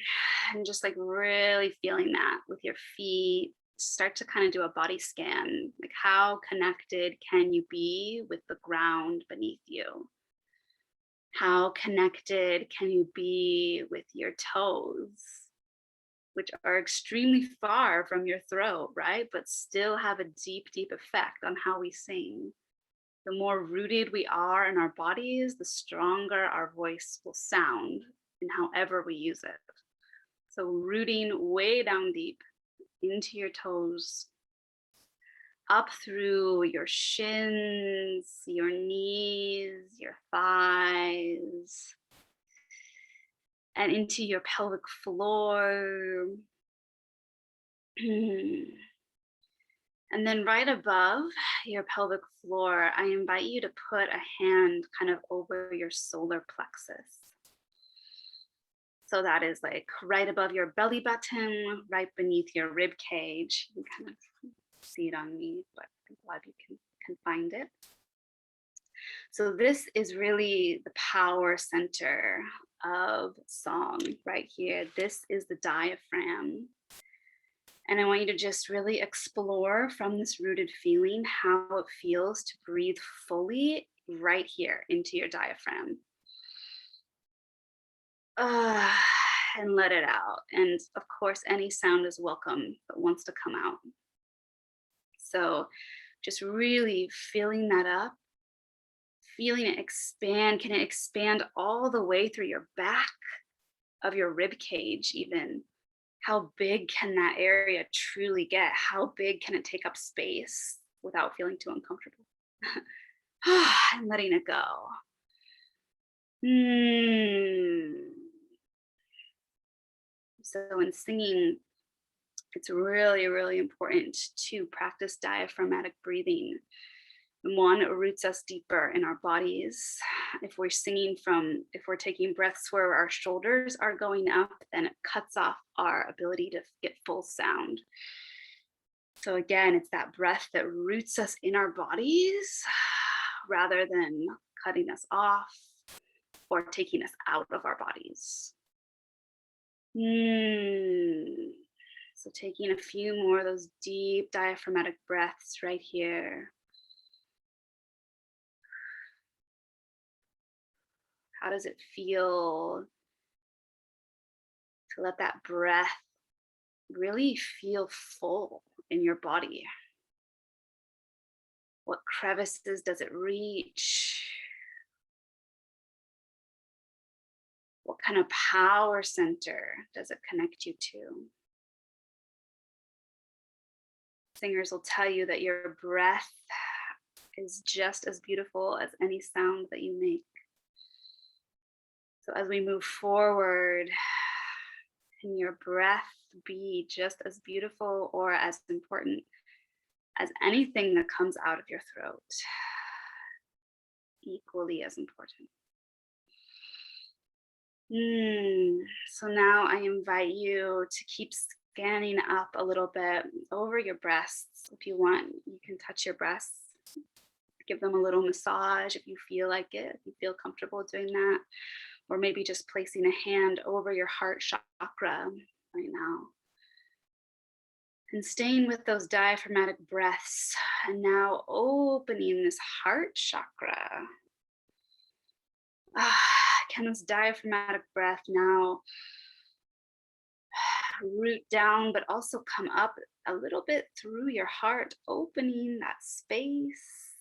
Speaker 2: just like really feeling that with your feet. Start to kind of do a body scan. Like how connected can you be with the ground beneath you? How connected can you be with your toes, which are extremely far from your throat, right? But still have a deep, deep effect on how we sing. The more rooted we are in our bodies, the stronger our voice will sound in however we use it. So rooting way down deep into your toes, up through your shins, your knees, your thighs, and into your pelvic floor. And then right above your pelvic floor, I invite you to put a hand kind of over your solar plexus. So that is like right above your belly button, right beneath your rib cage. You can kind of see it on me, but I'm glad you can find it. So this is really the power center of song right here. This is the diaphragm. And I want you to just really explore from this rooted feeling how it feels to breathe fully right here into your diaphragm. And let it out. And of course, any sound is welcome that wants to come out. So just really filling that up, feeling it expand. Can it expand all the way through your back of your rib cage even? How big can that area truly get? How big can it take up space without feeling too uncomfortable? And letting it go. So in singing, it's really, really important to practice diaphragmatic breathing. One, it roots us deeper in our bodies. If we're taking breaths where our shoulders are going up, then it cuts off our ability to get full sound. So again, it's that breath that roots us in our bodies rather than cutting us off or taking us out of our bodies. So taking a few more of those deep diaphragmatic breaths right here. How does it feel to let that breath really feel full in your body? What crevices does it reach? What kind of power center does it connect you to? Singers will tell you that your breath is just as beautiful as any sound that you make. So as we move forward, can your breath be just as beautiful or as important as anything that comes out of your throat? Equally as important. So now I invite you to keep scanning up a little bit over your breasts. If you want, you can touch your breasts, give them a little massage if you feel like it, if you feel comfortable doing that, or maybe just placing a hand over your heart chakra right now. And staying with those diaphragmatic breaths, and now opening this heart chakra. Can this diaphragmatic breath now root down, but also come up a little bit through your heart, opening that space?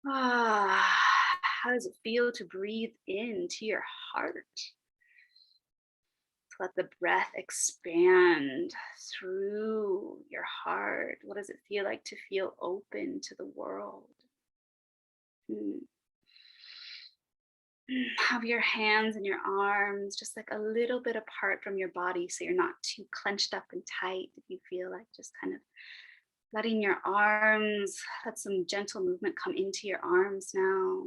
Speaker 2: How does it feel to breathe into your heart? To let the breath expand through your heart. What does it feel like to feel open to the world? Have your hands and your arms just like a little bit apart from your body so you're not too clenched up and tight. If you feel like just kind of letting your arms, let some gentle movement come into your arms now.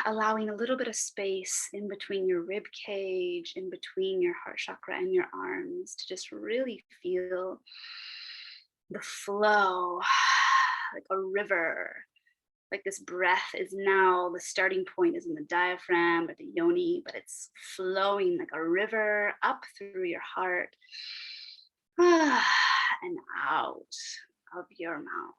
Speaker 2: Allowing a little bit of space in between your rib cage, in between your heart chakra and your arms to just really feel the flow like a river. Like this breath is now, the starting point is in the diaphragm or the yoni, but it's flowing like a river up through your heart and out of your mouth.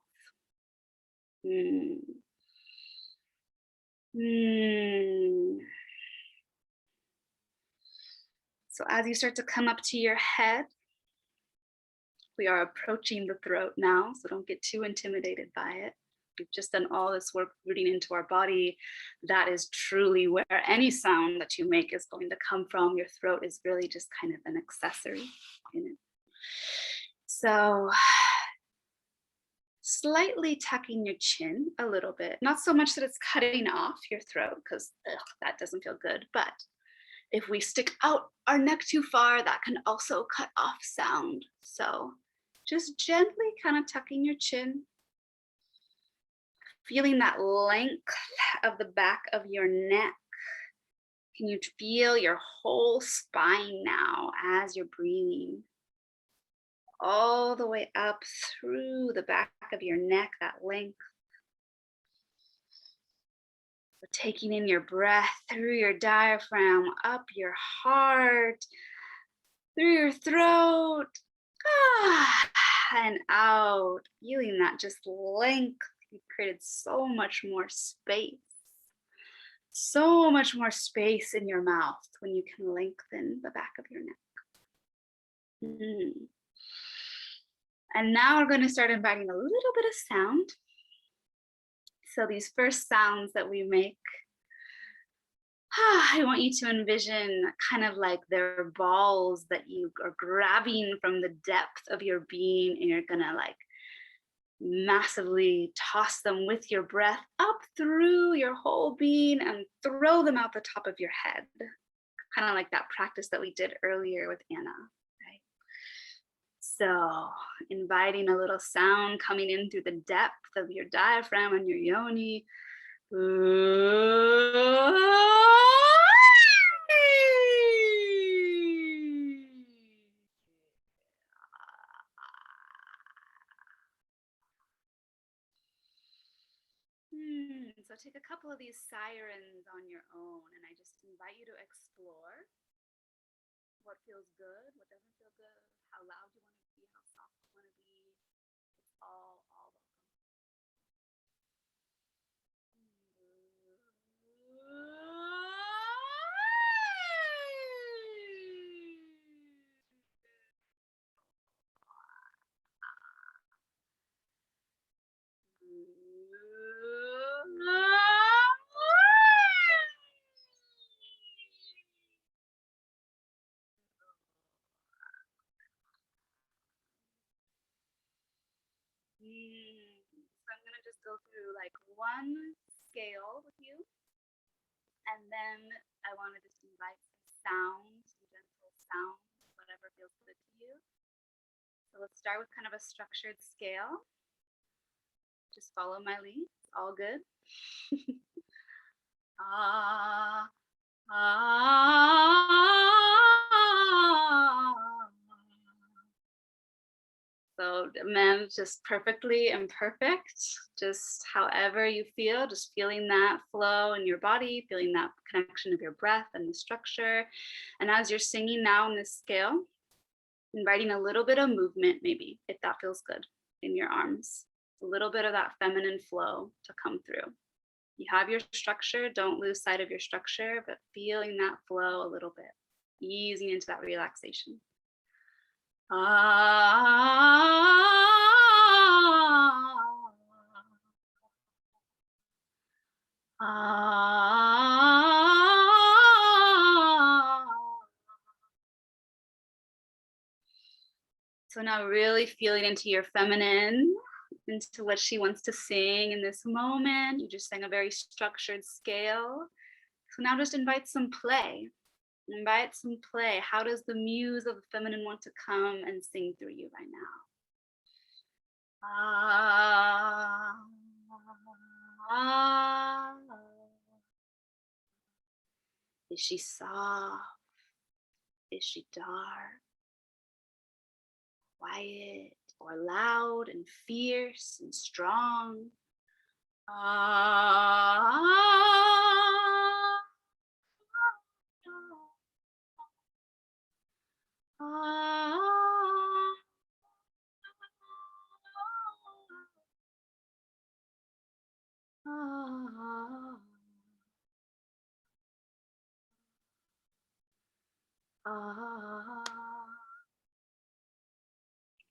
Speaker 2: So as you start to come up to your head, we are approaching the throat now, so don't get too intimidated by it. We've just done all this work rooting into our body. That is truly where any sound that you make is going to come from. Your throat is really just kind of an accessory in it. So slightly tucking your chin a little bit, not so much that it's cutting off your throat because that doesn't feel good, but if we stick out our neck too far, that can also cut off sound. So just gently kind of tucking your chin, feeling that length of the back of your neck. Can you feel your whole spine now as you're breathing? All the way up through the back of your neck, that length. So taking in your breath through your diaphragm, up your heart, through your throat, and out. Feeling that just length. You've created so much more space. So much more space in your mouth when you can lengthen the back of your neck. And now we're going to start inviting a little bit of sound. So these first sounds that we make I want you to envision kind of like their balls that you are grabbing from the depth of your being, and you're gonna like massively toss them with your breath up through your whole being and throw them out the top of your head. Kind of like that practice that we did earlier with Anna, right? So inviting a little sound coming in through the depth of your diaphragm and your yoni. So take a couple of these sirens on your own, and I just invite you to explore what feels good, what doesn't feel good, how loud you want to be, how soft you want to be. It's all welcome. So I'm gonna just go through like one scale with you, and then I want to just invite some sound, some gentle sound, whatever feels good to you. So let's start with kind of a structured scale. Just follow my lead. It's all good. Ah, ah. So man, just perfectly imperfect, just however you feel, just feeling that flow in your body, feeling that connection of your breath and the structure. And as you're singing now in this scale, inviting a little bit of movement, maybe, if that feels good, in your arms, a little bit of that feminine flow to come through. You have your structure, don't lose sight of your structure, but feeling that flow a little bit, easing into that relaxation. So now really feeling into your feminine, into what she wants to sing in this moment. You just sang a very structured scale. So now just invite some play. Invite some play. How does the muse of the feminine want to come and sing through you right now? Is she soft? Is she dark? Quiet or loud and fierce and strong?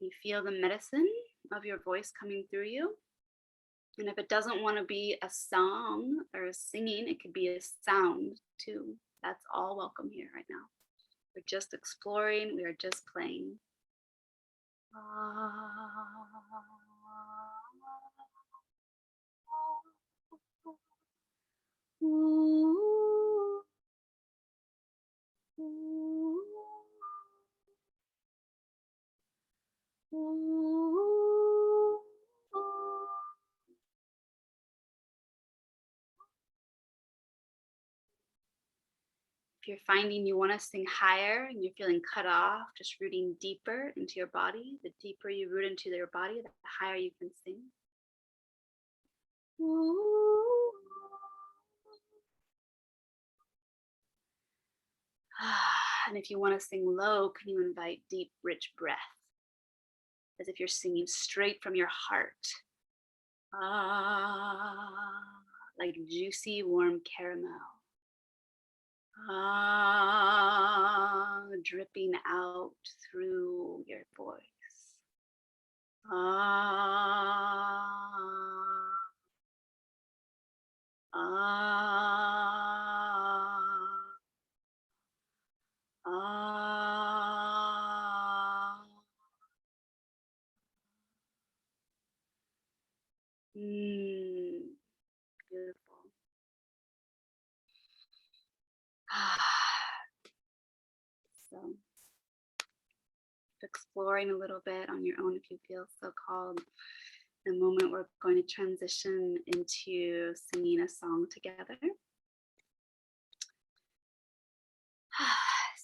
Speaker 2: You feel the medicine of your voice coming through you. And if it doesn't want to be a song or a singing, it could be a sound too. That's all welcome here right now. We're just exploring, we are just playing. If you're finding you want to sing higher and you're feeling cut off, just rooting deeper into your body. The deeper you root into your body, the higher you can sing. And if you want to sing low, can you invite deep, rich breath? As if you're singing straight from your heart. Like juicy, warm caramel. Dripping out through your voice. So exploring a little bit on your own if you feel so called. In a moment, we're going to transition into singing a song together.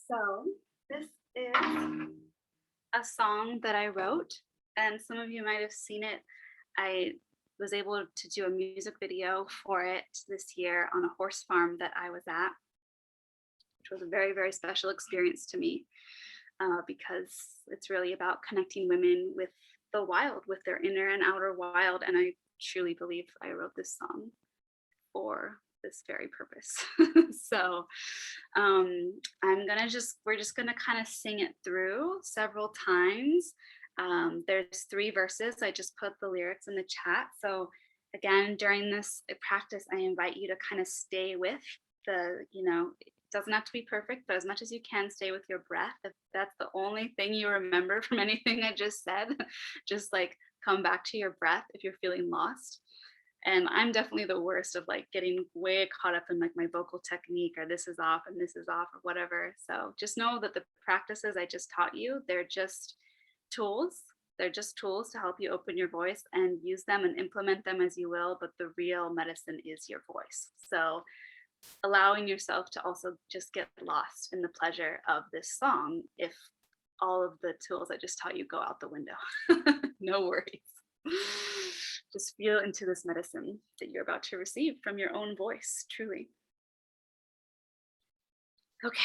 Speaker 2: So this is a song that I wrote, and some of you might have seen it. I was able to do a music video for it this year on a horse farm that I was at, which was a very, very special experience to me because it's really about connecting women with the wild, with their inner and outer wild. And I truly believe I wrote this song for this very purpose. So we're just gonna kind of sing it through several times. There's 3 verses. I just put the lyrics in the chat. So again, during this practice, I invite you to kind of stay with the, it doesn't have to be perfect, but as much as you can, stay with your breath. If that's the only thing you remember from anything I just said, just like come back to your breath if you're feeling lost. And I'm definitely the worst of like getting way caught up in like my vocal technique, or this is off and this is off or whatever. So just know that the practices I just taught you, they're just tools. They're just tools to help you open your voice, and use them and implement them as you will. But the real medicine is your voice. So allowing yourself to also just get lost in the pleasure of this song if all of the tools I just taught you go out the window. No worries. Just feel into this medicine that you're about to receive from your own voice, truly. Okay.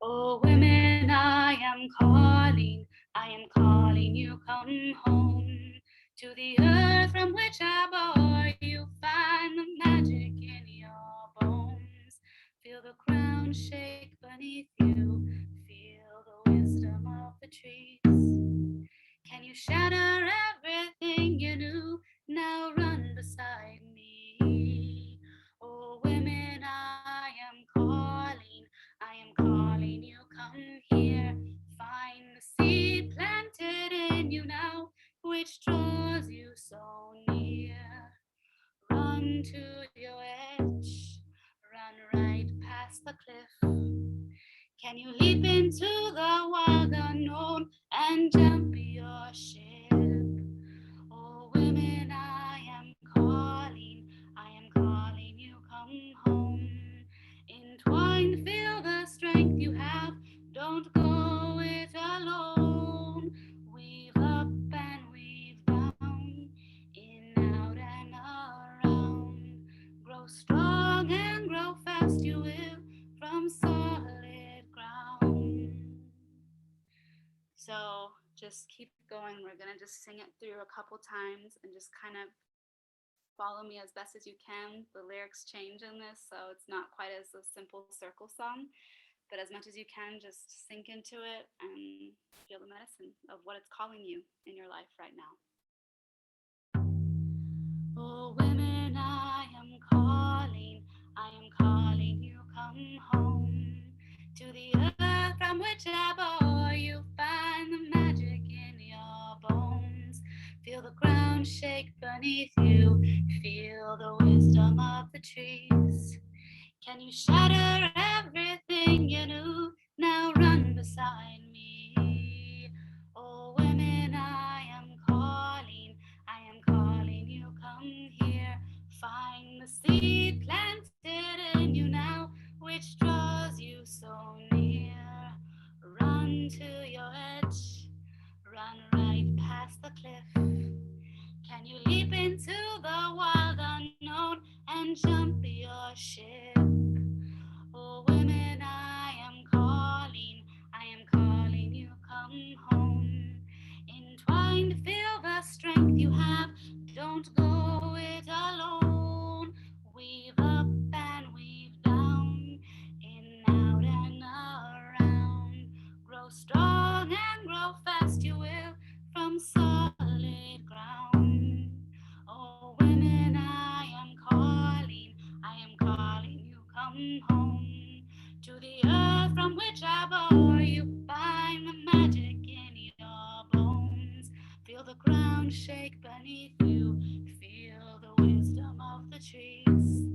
Speaker 2: Oh, women, I am calling you, come home to the earth from which I bore you. Find the magic in your bones. Feel the ground shake beneath you. Feel the wisdom of the trees. Can you shatter everything you knew? Now run beside me. Oh, women, I am calling you, come here. Find the seed planted in you now, which draws you so near. Run to your edge, run right past the cliff. Can you leap into the wild unknown and jump your ship? Oh, women, I am calling you, come home. Entwined, feel the strength you have, don't go it alone. Weave up and weave down, in, out and around. Grow strong and grow fast, you will, from solid ground. So just keep going. We're gonna just sing it through a couple times and just kind of follow me as best as you can. The lyrics change in this, so it's not quite as a simple circle song, but as much as you can, just sink into it and feel the medicine of what it's calling you in your life right now. Oh, women, I am calling you, come home to the earth from which I bore you. Find the magic in your bones. Feel the ground shake beneath you. Feel the wisdom of the trees. Can you shatter everything you knew? Now run beside me. Oh, women, I am calling you, come here. Find the seed planted in you now, which draws you so near. Run to your edge, run right past the cliff. Can you leap into the wild unknown and jump your ship? Oh, women, I am calling you, come home. Entwined, feel the strength you have, don't go it alone. Weave up and weave down, in, out and around. Grow strong and grow fast, you will, from solid ground. Oh, women, I am calling you, come home to the earth from which I bore you. Find the magic in your bones. ground shake beneath you. Feel the wisdom of the trees.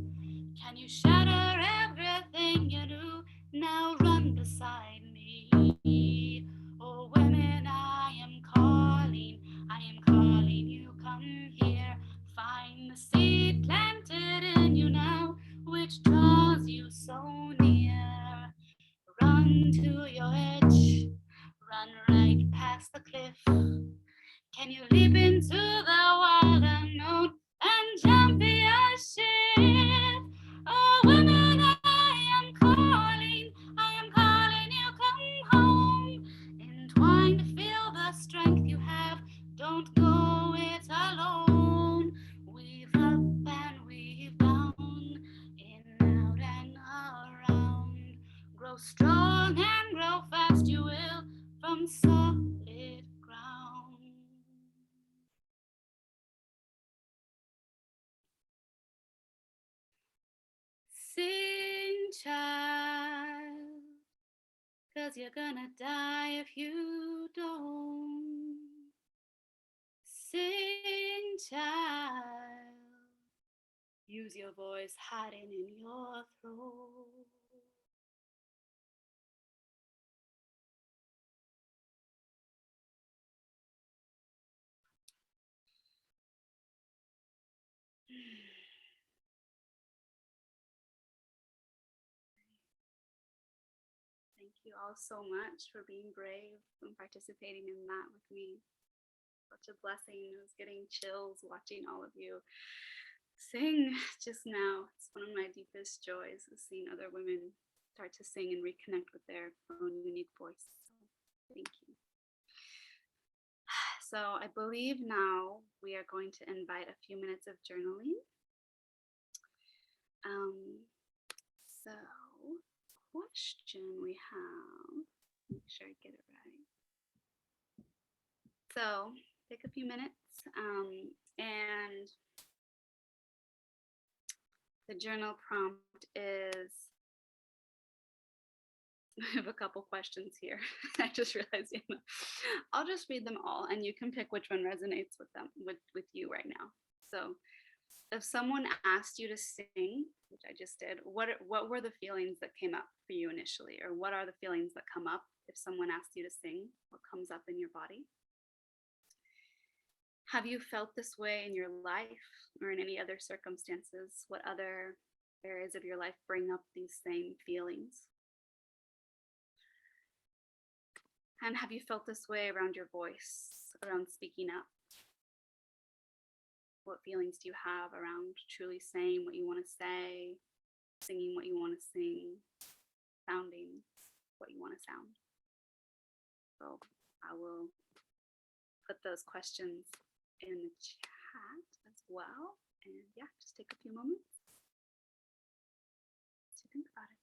Speaker 2: Can you shatter everything you do? Now run beside me. Oh, women, I am calling you, come here. Find the seed planted in you now, which draws you so near. Run to your edge, run right past the cliff. Can you leap into the wild unknown and jump your ship? Oh, women, I am calling you, come home. Entwined, feel the strength you have, don't go it alone. Weave up and weave down, in, out, and around. Grow strong and grow fast, you will, from solid ground. Sing, child, 'cause you're gonna die if you don't. Sing, child, use your voice hiding in your throat. Thank you all so much for being brave and participating in that with me. Such a blessing. I was getting chills watching all of you sing just now. It's one of my deepest joys is seeing other women start to sing and reconnect with their own unique voice. So thank you. So I believe now we are going to invite a few minutes of journaling. So question we have, make sure I get it right. So take a few minutes and the journal prompt is, I have a couple questions here. I just realized, I'll just read them all and you can pick which one resonates with them, with you right now. So if someone asked you to sing, which I just did, what were the feelings that came up for you initially? Or what are the feelings that come up if someone asks you to sing? What comes up in your body? Have you felt this way in your life or in any other circumstances? What other areas of your life bring up these same feelings? And have you felt this way around your voice, around speaking up? What feelings do you have around truly saying what you want to say, singing what you want to sing, sounding what you want to sound? So I will put those questions in the chat as well. And yeah, just take a few moments to think about it.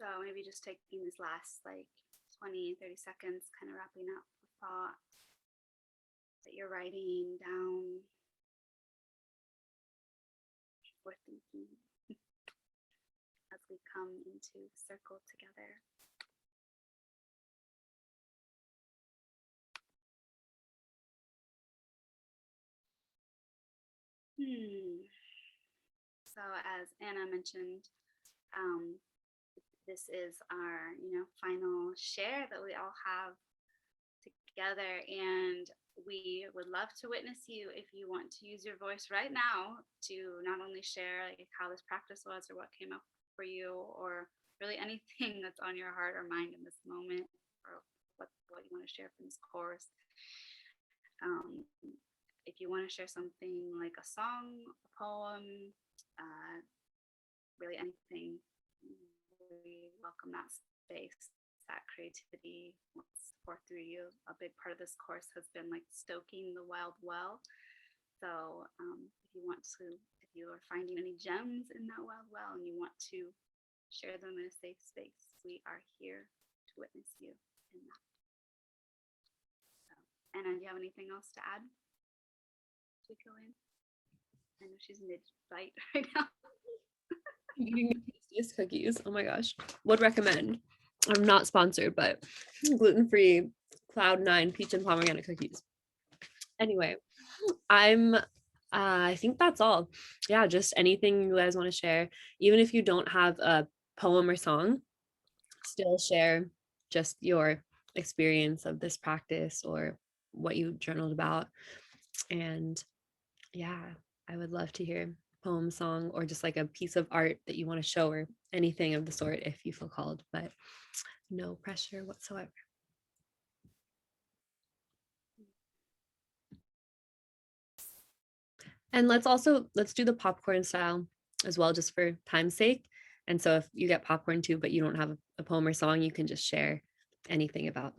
Speaker 2: So maybe just taking these last like 20, 30 seconds, kind of wrapping up the thought that you're writing down or thinking as we come into circle together. So as Anna mentioned, this is our, final share that we all have together, and we would love to witness you if you want to use your voice right now to not only share like how this practice was or what came up for you, or really anything that's on your heart or mind in this moment, or what you want to share from this course. If you want to share something like a song, a poem, really anything, we welcome that space, that creativity wants to pour through you. A big part of this course has been like stoking the wild well. So if you are finding any gems in that wild well and you want to share them in a safe space, we are here to witness you in that. So, Anna, do you have anything else to add? To go in? I know she's mid-bite right now.
Speaker 1: Eating the tastiest cookies. Oh my gosh. Would recommend. I'm not sponsored, but gluten-free Cloud9 peach and pomegranate cookies. Anyway, I think that's all. Yeah, just anything you guys want to share. Even if you don't have a poem or song, still share just your experience of this practice or what you journaled about. And yeah, I would love to hear poem, song, or just like a piece of art that you want to show or anything of the sort if you feel called, but no pressure whatsoever. And let's do the popcorn style as well, just for time's sake. And so if you get popcorn too, but you don't have a poem or song, you can just share anything about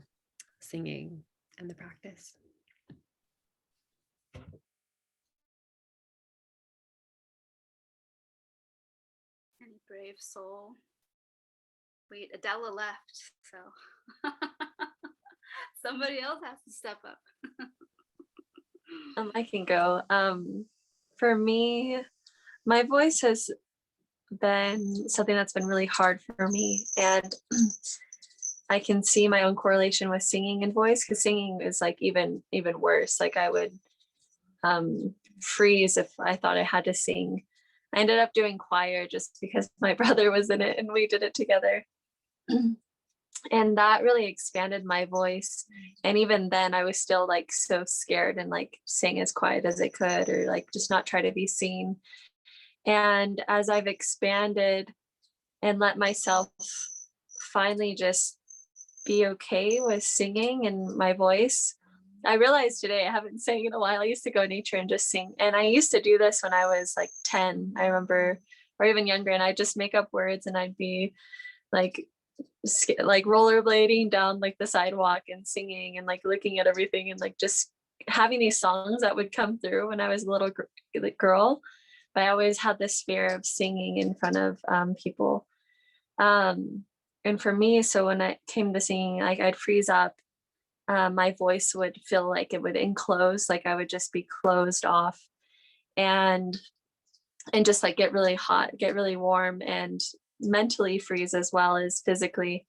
Speaker 1: singing and the practice.
Speaker 2: Any brave soul. Wait, Adela left, so somebody else has to step up.
Speaker 6: I can go. For me, my voice has been something that's been really hard for me, and I can see my own correlation with singing and voice, because singing is like even worse. Like I would freeze if I thought I had to sing. I ended up doing choir just because my brother was in it and we did it together. And that really expanded my voice. And even then I was still like so scared and like sang as quiet as I could, or like just not try to be seen. And as I've expanded and let myself finally just be okay with singing and my voice, I realized today I haven't sang in a while. I used to go to nature and just sing. And I used to do this when I was like 10, I remember, or even younger. And I'd just make up words and I'd be like rollerblading down like the sidewalk and singing and like looking at everything and like just having these songs that would come through when I was a little girl. But I always had this fear of singing in front of people. And for me, so when it came to singing, like I'd freeze up. My voice would feel like it would enclose, like I would just be closed off and just like get really hot, get really warm, and mentally freeze as well as physically.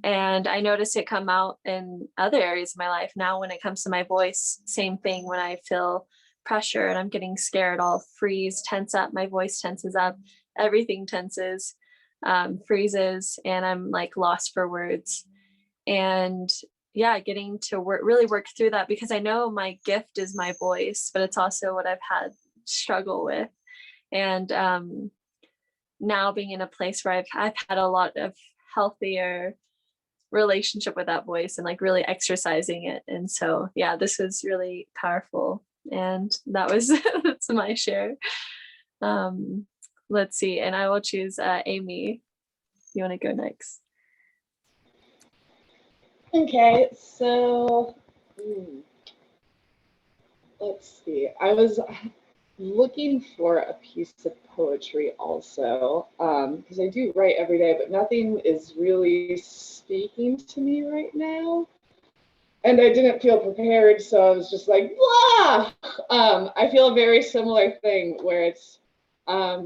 Speaker 6: And I notice it come out in other areas of my life now. When it comes to my voice, same thing. When I feel pressure and I'm getting scared, I'll freeze, tense up, my voice tenses up, everything tenses, freezes, and I'm like lost for words. And yeah, getting to really work through that, because I know my gift is my voice, but it's also what I've had struggle with. And now being in a place where I've had a lot of healthier relationship with that voice and like really exercising it. And so yeah, this was really powerful, and that was that's my share. Let's see, and I will choose Amy. You want to go next?
Speaker 5: Okay, so let's see. looking for a piece of poetry also, because I do write every day, but nothing is really speaking to me right now. And I didn't feel prepared, so I was just like, blah! I feel a very similar thing where it's, I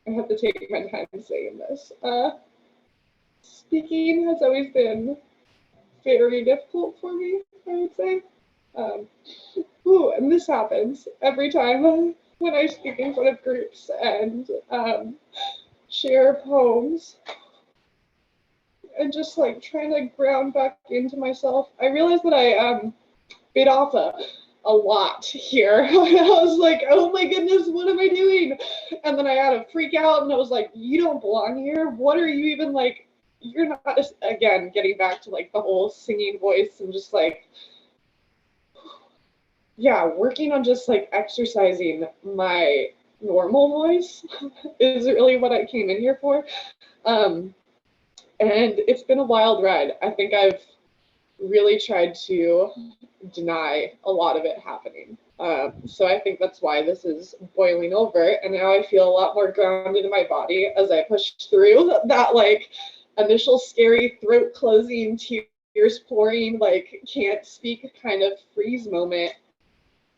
Speaker 5: have to take my time saying this. Speaking has always been very difficult for me, I would say. And this happens every time when I speak in front of groups and share poems and just like trying to ground back into myself. I realized that I bit off a lot here. I was like, oh my goodness, what am I doing? And then I had a freak out and I was like, you don't belong here. What are you even like? You're not, just, again, getting back to like the whole singing voice and just like, yeah, working on just like exercising my normal voice is really what I came in here for. And it's been a wild ride. I think I've really tried to deny a lot of it happening. So I think that's why this is boiling over. And now I feel a lot more grounded in my body as I push through that like initial scary throat closing, tears pouring, like can't speak kind of freeze moment.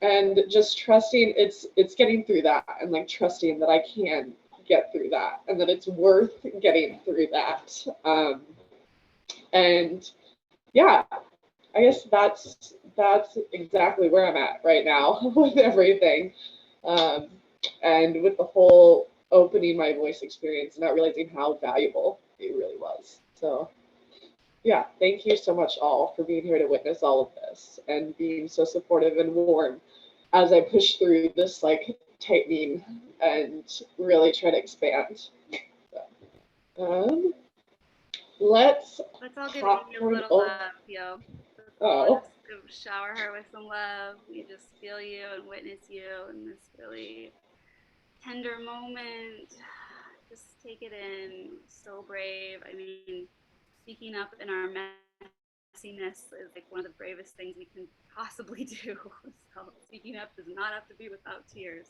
Speaker 5: And just trusting it's getting through that and like trusting that I can get through that and that it's worth getting through that. And yeah, I guess that's exactly where I'm at right now with everything. And with the whole opening my voice experience, not realizing how valuable it really was. So yeah, thank you so much all for being here to witness all of this and being so supportive and warm as I push through this like tightening and really try to expand. Let's
Speaker 2: all give Amy a little love, yo.
Speaker 5: Oh.
Speaker 2: Just shower her with some love. We just feel you and witness you in this really tender moment. Just take it in. So brave. I mean, speaking up in our messiness is like one of the bravest things we can possibly do. So speaking up does not have to be without tears.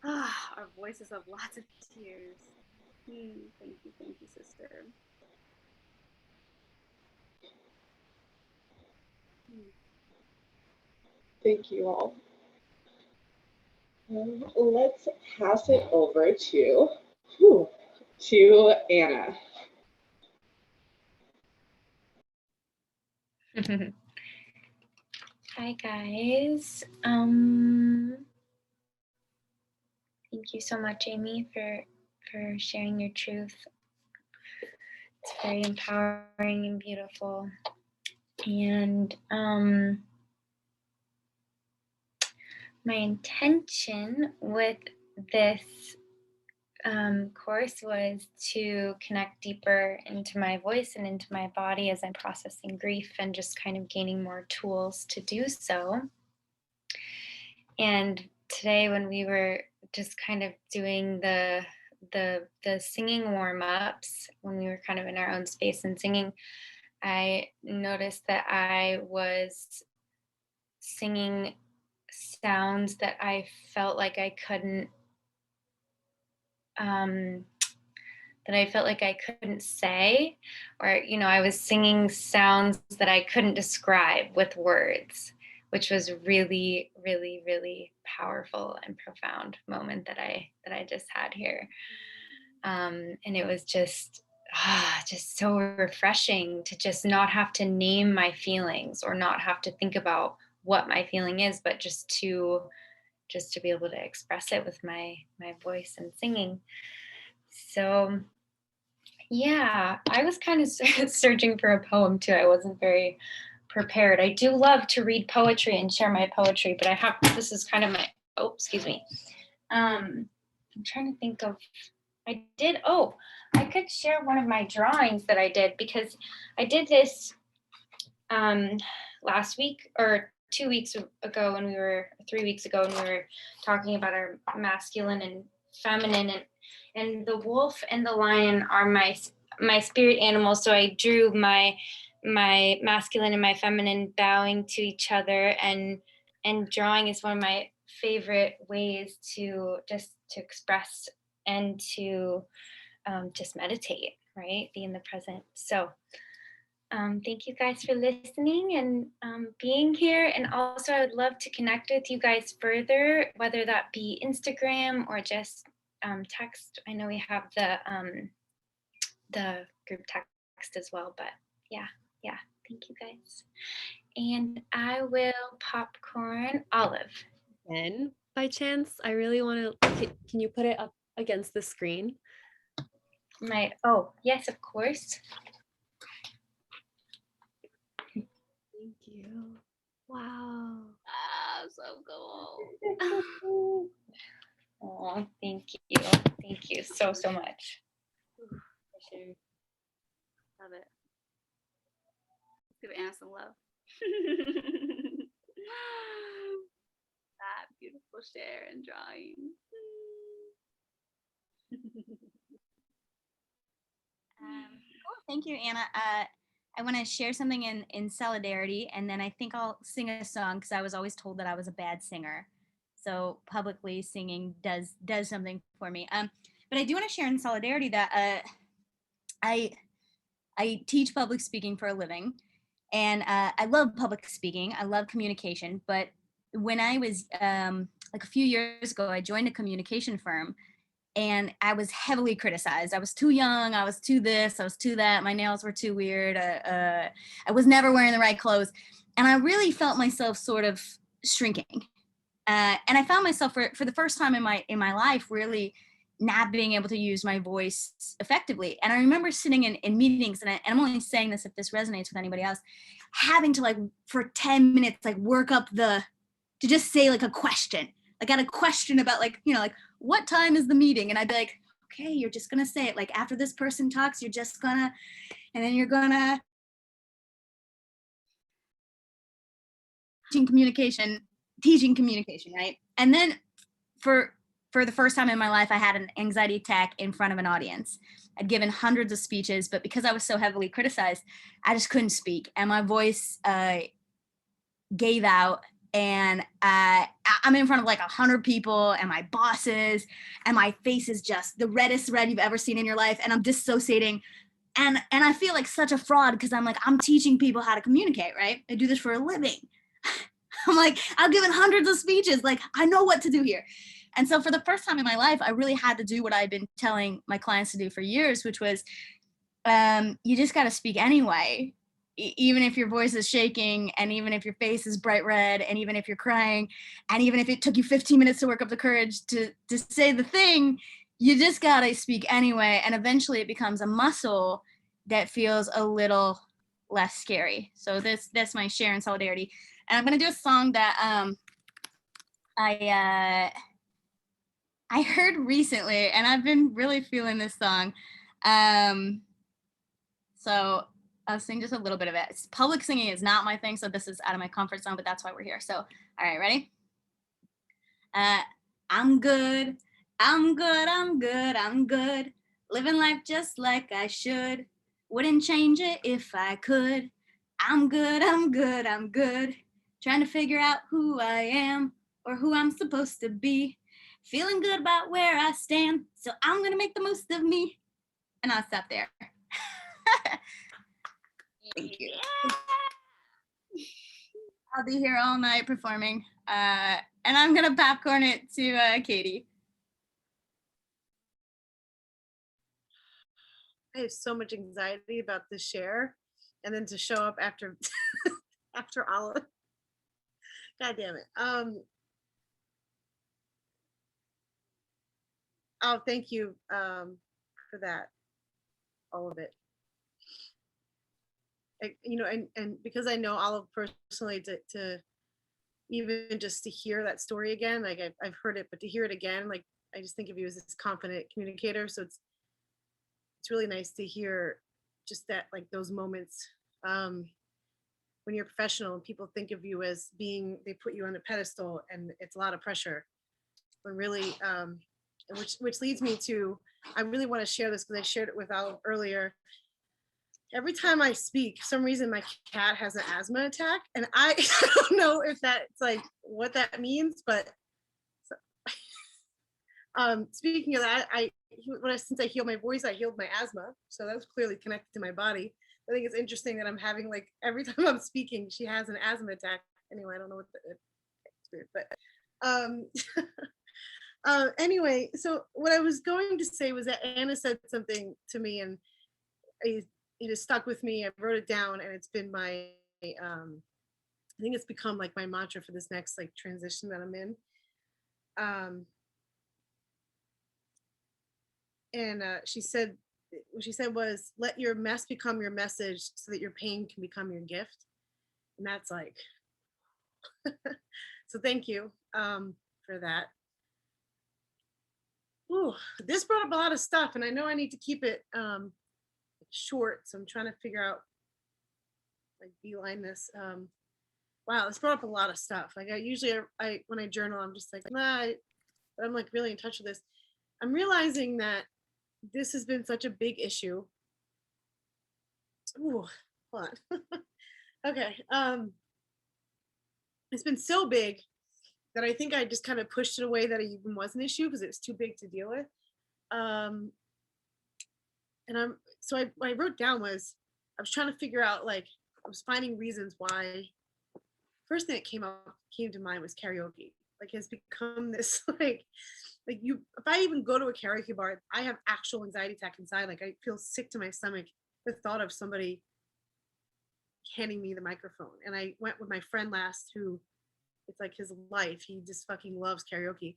Speaker 2: Our voices have lots of tears. Thank you, sister.
Speaker 5: Thank you all. Let's pass it over to Anna.
Speaker 9: Hi guys. Thank you so much, Amy, for sharing your truth. It's very empowering and beautiful. And my intention with this course was to connect deeper into my voice and into my body as I'm processing grief and just kind of gaining more tools to do so. And today when we were just kind of doing the singing warm-ups, when we were kind of in our own space and singing, I noticed that I was singing sounds that I felt like I couldn't say, or I was singing sounds that I couldn't describe with words, which was really, really, really powerful and profound moment that I just had here. And it was just so refreshing to just not have to name my feelings or not have to think about what my feeling is, but just to be able to express it with my voice and singing. So yeah, I was kind of searching for a poem too. I wasn't very prepared. I do love to read poetry and share my poetry, but this is kind of my, excuse me. I'm trying to think of, I could share one of my drawings that I did, because I did this last week or 2 weeks ago 3 weeks ago when we were talking about our masculine and feminine, and the wolf and the lion are my spirit animals. So I drew my masculine and my feminine bowing to each other, and drawing is one of my favorite ways to just to express and to just meditate, right? Be in the present. So thank you guys for listening and being here. And also I would love to connect with you guys further, whether that be Instagram or just text. I know we have the group text as well, but yeah, thank you guys. And I will popcorn Olive.
Speaker 1: And by chance, I really want to, can you put it up against the screen?
Speaker 9: Oh, yes, of course.
Speaker 1: Thank you. Wow.
Speaker 9: So cool. Oh, thank you. Thank you so much.
Speaker 2: Love it. Give Anna some love. That beautiful share and drawing.
Speaker 4: Cool. Thank you, Anna. I want to share something in solidarity, and then I think I'll sing a song because I was always told that I was a bad singer. So publicly singing does something for me. But I do want to share in solidarity that I teach public speaking for a living, and I love public speaking. I love communication. But when I was like a few years ago, I joined a communication firm. And I was heavily criticized. I was too young. I was too this. I was too that. My nails were too weird. I was never wearing the right clothes. And I really felt myself sort of shrinking. And I found myself for the first time in my life really not being able to use my voice effectively. And I remember sitting in meetings, and I'm only saying this if this resonates with anybody else, having to, like, for 10 minutes, like, work up to just say, like, a question. Like, I had a question about, like, you know, like, what time is the meeting? And I'd be like, okay, you're just gonna say it. Like, after this person talks, you're just gonna, and then you're gonna teaching communication, right? And then for the first time in my life, I had an anxiety attack in front of an audience. I'd given hundreds of speeches, but because I was so heavily criticized, I just couldn't speak. And my voice gave out. And I'm in front of like 100 people and my bosses, and my face is just the reddest red you've ever seen in your life. And I'm dissociating. And I feel like such a fraud because I'm like, I'm teaching people how to communicate, right? I do this for a living. I'm like, I've given hundreds of speeches. Like, I know what to do here. And so for the first time in my life, I really had to do what I've been telling my clients to do for years, which was you just got to speak anyway. Even if your voice is shaking, and even if your face is bright red, and even if you're crying, and even if it took you 15 minutes to work up the courage to say the thing, you just gotta speak anyway. And eventually it becomes a muscle that feels a little less scary. So that's my share in solidarity. And I'm gonna do a song that I heard recently, and I've been really feeling this song. So I'll sing just a little bit of it. Public singing is not my thing, so this is out of my comfort zone, but that's why we're here. So, all right, ready? I'm good, I'm good, I'm good, I'm good. Living life just like I should. Wouldn't change it if I could. I'm good, I'm good, I'm good. Trying to figure out who I am or who I'm supposed to be. Feeling good about where I stand, so I'm gonna make the most of me. And I'll stop there. Thank you. I'll be here all night performing, and I'm gonna popcorn it to Katie.
Speaker 10: I have so much anxiety about this share, and then to show up after after Olive. God damn it. Oh, thank you for that, all of it. And because I know Olive personally, to even just to hear that story again, like I've heard it, but to hear it again, like I just think of you as this confident communicator. So it's really nice to hear just that, like those moments when you're professional and people think of you as being, they put you on a pedestal, and it's a lot of pressure. But really, which leads me to, I really want to share this because I shared it with Olive earlier. Every time I speak, for some reason my cat has an asthma attack, and I don't know if that's like what that means, but Speaking of that, since I healed my voice, I healed my asthma. So that was clearly connected to my body. I think it's interesting that I'm having, like, every time I'm speaking, she has an asthma attack. Anyway, I don't know what it's weird, but anyway, so what I was going to say was that Anna said something to me, and it has stuck with me. I wrote it down, and it's been my I think it's become like my mantra for this next like transition that I'm in. And she said, what she said was, let your mess become your message so that your pain can become your gift. And that's like, so thank you for that. Ooh, this brought up a lot of stuff, and I know I need to keep it short, so I'm trying to figure out, like, beeline this. Wow, this brought up a lot of stuff. Like, I when I journal, I'm just like, nah, but I'm like really in touch with this. I'm realizing that this has been such a big issue. Ooh, hold on. Okay. It's been so big that I think I just kind of pushed it away that it even was an issue because it was too big to deal with. And what I wrote down was, I was trying to figure out, like, I was finding reasons why. First thing that came to mind was karaoke. Like, has become this like if I even go to a karaoke bar, I have actual anxiety attack inside. Like, I feel sick to my stomach the thought of somebody handing me the microphone. And I went with my friend last, who it's like his life. He just fucking loves karaoke.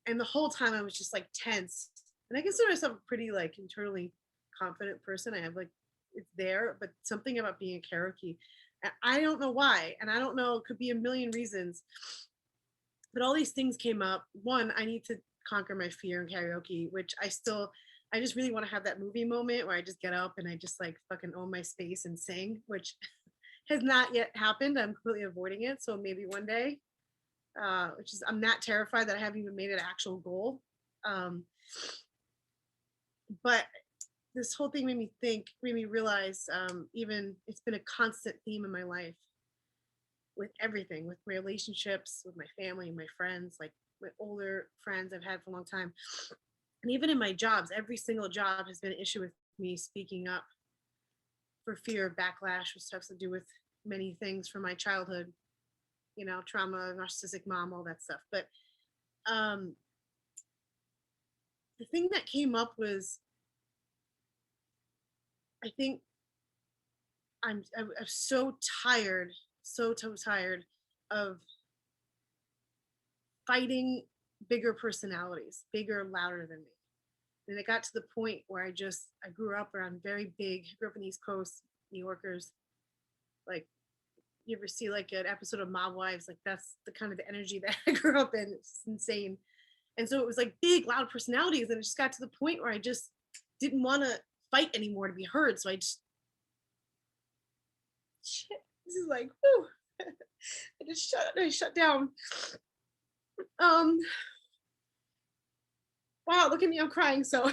Speaker 10: And the whole time I was just like tense. And I consider myself a pretty like internally confident person. I have like, it's there, but something about being a karaoke, and I don't know why. And I don't know, it could be a million reasons. But all these things came up. One, I need to conquer my fear in karaoke, which I just really want to have that movie moment where I just get up and I just like fucking own my space and sing, which has not yet happened. I'm completely avoiding it. So maybe one day, I'm that terrified that I haven't even made it an actual goal. But this whole thing made me realize, even it's been a constant theme in my life with everything, with my relationships, with my family, my friends, like my older friends I've had for a long time. And even in my jobs, every single job has been an issue with me speaking up for fear of backlash, which has to do with many things from my childhood, trauma, narcissistic mom, all that stuff. But the thing that came up was, I think I'm so tired of fighting bigger personalities, bigger, louder than me. And it got to the point where I grew up around grew up in the East Coast, New Yorkers. Like, you ever see like an episode of Mob Wives? Like, that's the kind of the energy that I grew up in. It's insane. And so it was like big, loud personalities. And it just got to the point where I just didn't want to fight anymore to be heard. So I just, shit, this is like, whew. I shut down. Wow, look at me, I'm crying. So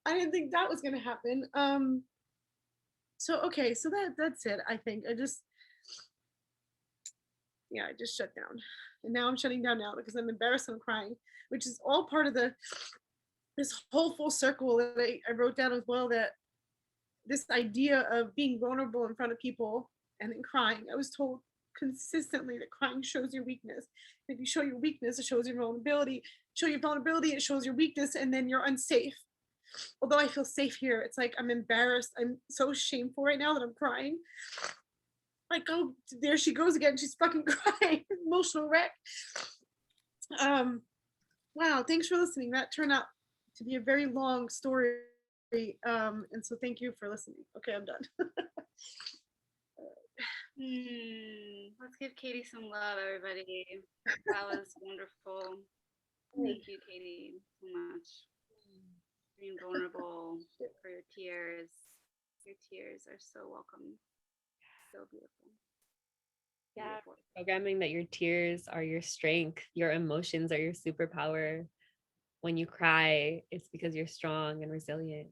Speaker 10: I didn't think that was gonna happen. So okay, so that's it. I think I just shut down. And now I'm shutting down now because I'm embarrassed and I'm crying, which is all part of this whole full circle that I wrote down as well, that this idea of being vulnerable in front of people and then crying. I was told consistently that crying shows your weakness. If you show your weakness, it shows your vulnerability. Show your vulnerability, it shows your weakness, and then you're unsafe. Although I feel safe here, it's like I'm embarrassed. I'm so shameful right now that I'm crying. Like, oh, there she goes again. She's fucking crying. Emotional wreck. Wow, thanks for listening. That turned out to be a very long story. And so thank you for listening. Okay, I'm done.
Speaker 2: Let's give Katie some love, everybody. That was wonderful. Thank you, Katie, so much. Being vulnerable for your tears. Your tears are so welcome. So beautiful.
Speaker 1: Yeah, programming that your tears are your strength, your emotions are your superpower. When you cry, it's because you're strong and resilient.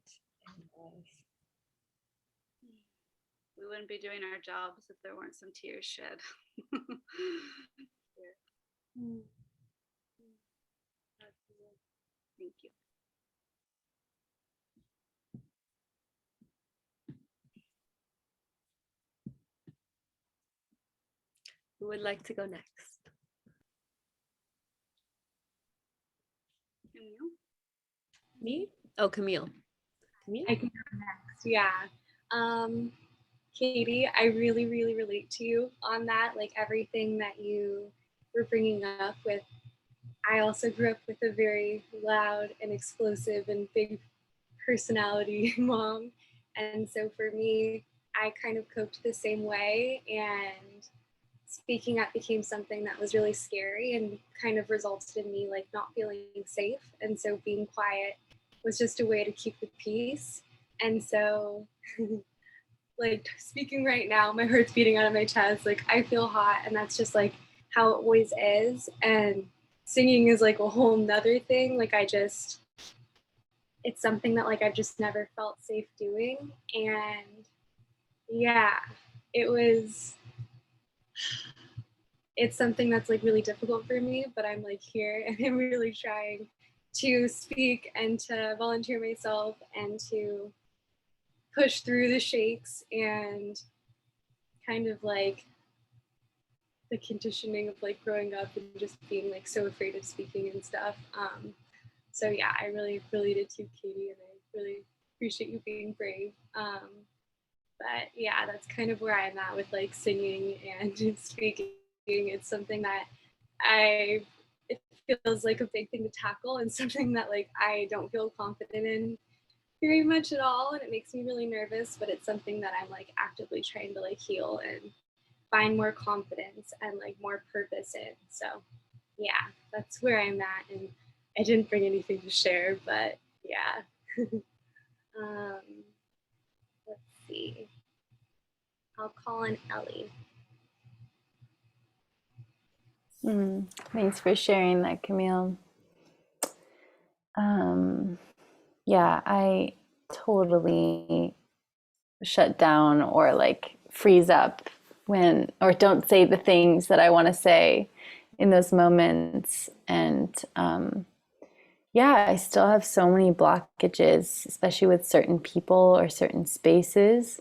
Speaker 2: We wouldn't be doing our jobs if there weren't some tears shed. Thank you.
Speaker 1: Who would like to go next?
Speaker 2: Camille?
Speaker 1: Me? Oh, Camille. Camille?
Speaker 8: I can go next. Yeah. Katie, I really, really relate to you on that. Like everything that you were bringing up with, I also grew up with a very loud and explosive and big personality mom. And so for me, I kind of coped the same way, and speaking up became something that was really scary and kind of resulted in me like not feeling safe. And so being quiet was just a way to keep the peace. And so like speaking right now, my heart's beating out of my chest. Like I feel hot, and that's just like how it always is. And singing is like a whole nother thing. Like it's something that like I've just never felt safe doing. And yeah, it's something that's like really difficult for me, but I'm like here and I'm really trying to speak and to volunteer myself and to push through the shakes and kind of like the conditioning of like growing up and just being like so afraid of speaking and stuff. So yeah, I really related to you, Katie, and I really appreciate you being brave. But yeah, that's kind of where I'm at with like singing and speaking. It's something that it feels like a big thing to tackle and something that like I don't feel confident in very much at all, and it makes me really nervous, but it's something that I'm like actively trying to like heal and find more confidence and like more purpose in. So yeah, that's where I'm at, and I didn't bring anything to share, but yeah. Let's see. I'll call on Ellie.
Speaker 11: Thanks for sharing that, Camille. Yeah, I totally shut down or like freeze up or don't say the things that I want to say in those moments. And yeah, I still have so many blockages, especially with certain people or certain spaces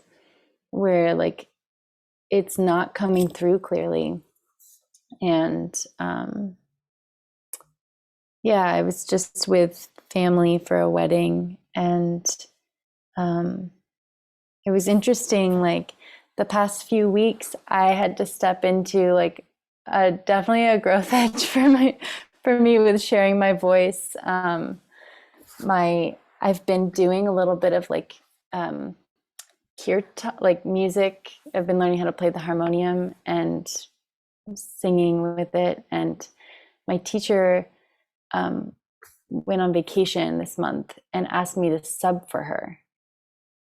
Speaker 11: where like it's not coming through clearly. And yeah, I was just with family for a wedding, and it was interesting. Like the past few weeks, I had to step into like definitely a growth edge for me with sharing my voice. I've been doing a little bit of like kirtan, like music. I've been learning how to play the harmonium and singing with it. And my teacher went on vacation this month and asked me to sub for her,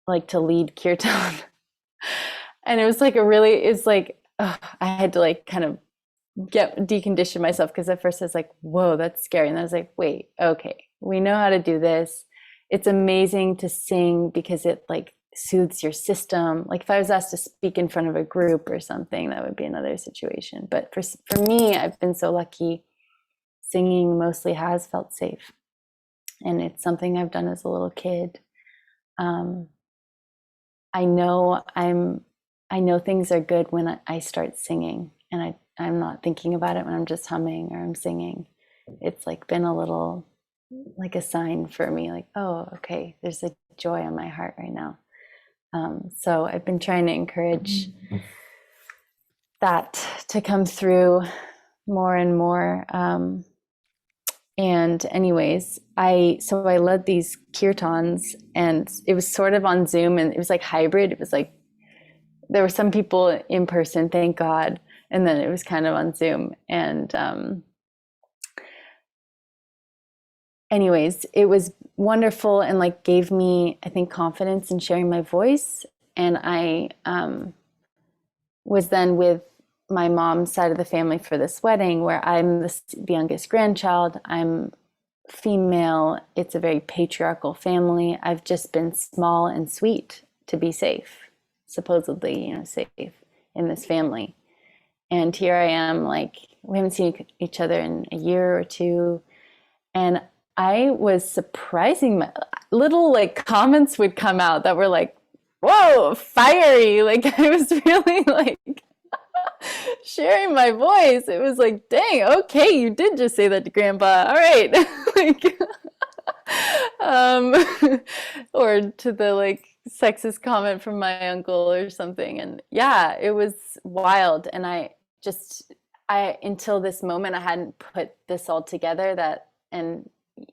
Speaker 11: like to lead kirtan. And it was like I had to like kind of decondition myself, because at first I was like, whoa, that's scary. And I was like, wait, okay, we know how to do this. It's amazing to sing because it like soothes your system. Like if I was asked to speak in front of a group or something, that would be another situation. But for me, I've been so lucky. Singing mostly has felt safe. And it's something I've done as a little kid. I know things are good when I start singing, and I'm not thinking about it when I'm just humming or I'm singing. It's like been a little like a sign for me, like, oh, okay, there's a joy in my heart right now. So I've been trying to encourage that to come through more and more. And anyways, I led these kirtans, and it was sort of on Zoom, and it was like hybrid. It was like there were some people in person, thank God, and then it was kind of on Zoom. And anyways, it was wonderful and like gave me, I think, confidence in sharing my voice. And I was then with my mom's side of the family for this wedding, where I'm the youngest grandchild. I'm female. It's a very patriarchal family. I've just been small and sweet to be safe, supposedly, safe in this family. And here I am, like, we haven't seen each other in a year or two. And I was surprising my little like comments would come out that were like, whoa, fiery. Like I was really like sharing my voice. It was like, dang, okay, you did just say that to grandpa. All right. Like um or to the like sexist comment from my uncle or something. And yeah, it was wild. And I until this moment I hadn't put this all together, that and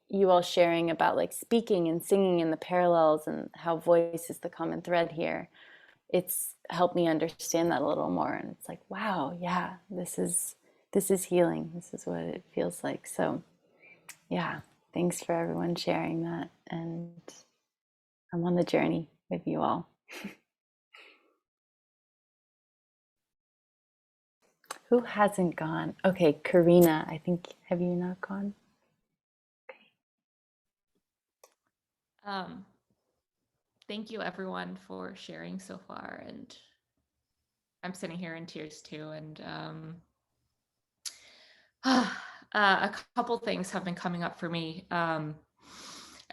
Speaker 11: you all sharing about like speaking and singing and the parallels and how voice is the common thread here. It's helped me understand that a little more. And it's like, wow, yeah, this is healing. This is what it feels like. So yeah, thanks for everyone sharing that. And I'm on the journey with you all. Who hasn't gone? Okay, Karina, I think, have you not gone?
Speaker 7: Thank you everyone for sharing so far, and I'm sitting here in tears too. And a couple things have been coming up for me. I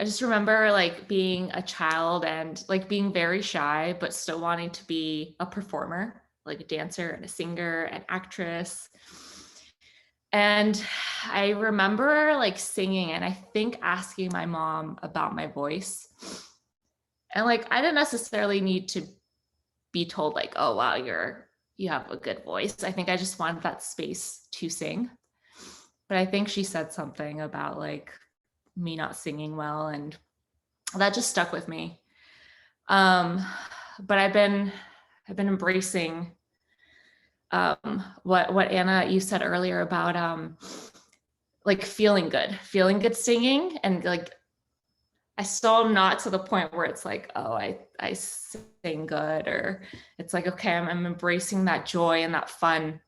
Speaker 7: just remember like being a child and like being very shy, but still wanting to be a performer, like a dancer and a singer, an actress. And I remember like singing, and I think asking my mom about my voice. And like, I didn't necessarily need to be told like, oh, wow, you have a good voice. I think I just wanted that space to sing. But I think she said something about like me not singing well, and that just stuck with me. But I've been embracing what Anna, you said earlier about like feeling good singing. And like I still am not to the point where it's like, oh, I sing good, or it's like, okay, I'm embracing that joy and that fun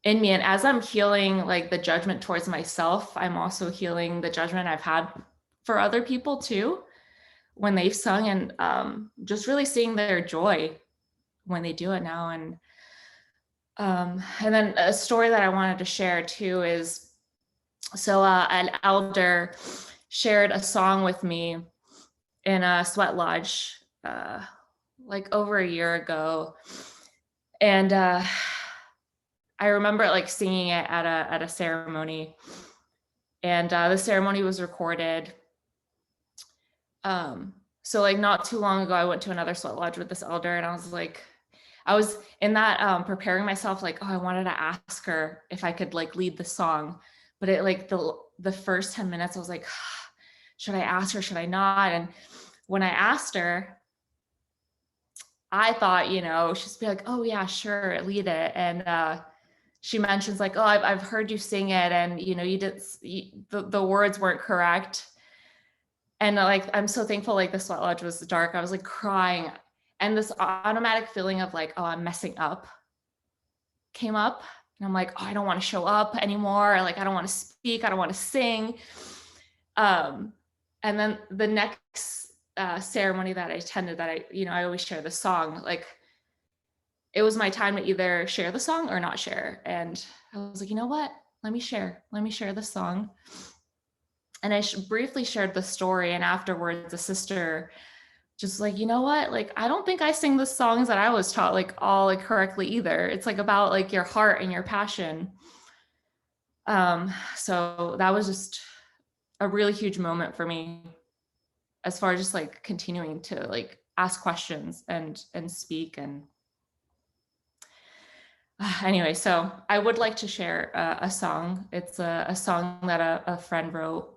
Speaker 7: in me. And as I'm healing like the judgment towards myself, I'm also healing the judgment I've had for other people too, when they've sung, and just really seeing their joy when they do it now. And then a story that I wanted to share too is, so an elder shared a song with me in a sweat lodge like over a year ago. And I remember like singing it at a ceremony, and the ceremony was recorded. So like not too long ago, I went to another sweat lodge with this elder, and I was in that preparing myself, like, oh, I wanted to ask her if I could like lead the song, but it like the first 10 minutes, I was like, should I ask her? Should I not? And when I asked her, I thought, she'd be like, oh yeah, sure, lead it. And she mentions like, oh, I've heard you sing it, and the words weren't correct. And like, I'm so thankful, like the sweat lodge was dark. I was like crying, and this automatic feeling of like, oh, I'm messing up came up. And I'm like, oh, I don't want to show up anymore. Like, I don't want to speak. I don't want to sing. And then the next ceremony that I attended, that I always share the song, like it was my time to either share the song or not share. And I was like, you know what? Let me share the song. And I briefly shared the story. And afterwards, the sister just like, you know what? Like, I don't think I sing the songs that I was taught like all like correctly either. It's like about like your heart and your passion. So that was just a really huge moment for me, as far as just like continuing to like ask questions and speak. And anyway, so I would like to share a song. It's a song that a friend wrote.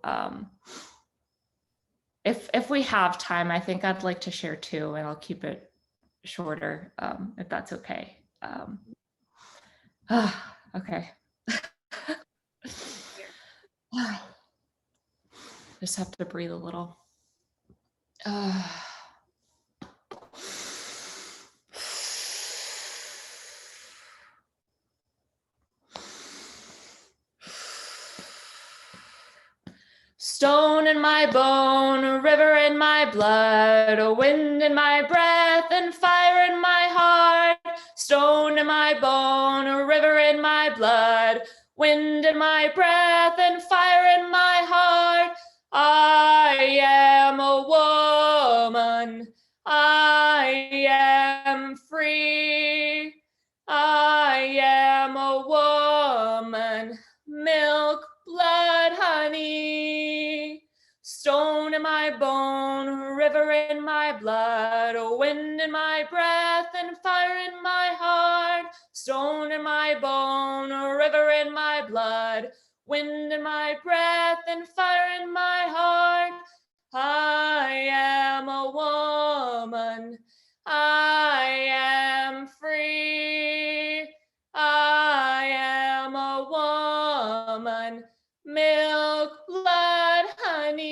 Speaker 7: If we have time, I think I'd like to share two, and I'll keep it shorter, if that's okay. Okay. Just have to breathe a little. Stone in my bone, a river in my blood, a wind in my breath, and fire in my heart. Stone in my bone, a river in my blood, wind in my breath and fire in my heart. I am a woman. I am free. I am a woman. Milk, blood, honey. Stone in my bone, river in my blood, wind in my breath and fire in my heart. Stone in my bone, river in my blood, wind in my breath and fire in my heart. I am a woman. I am free. I am a woman. Milk, blood, honey.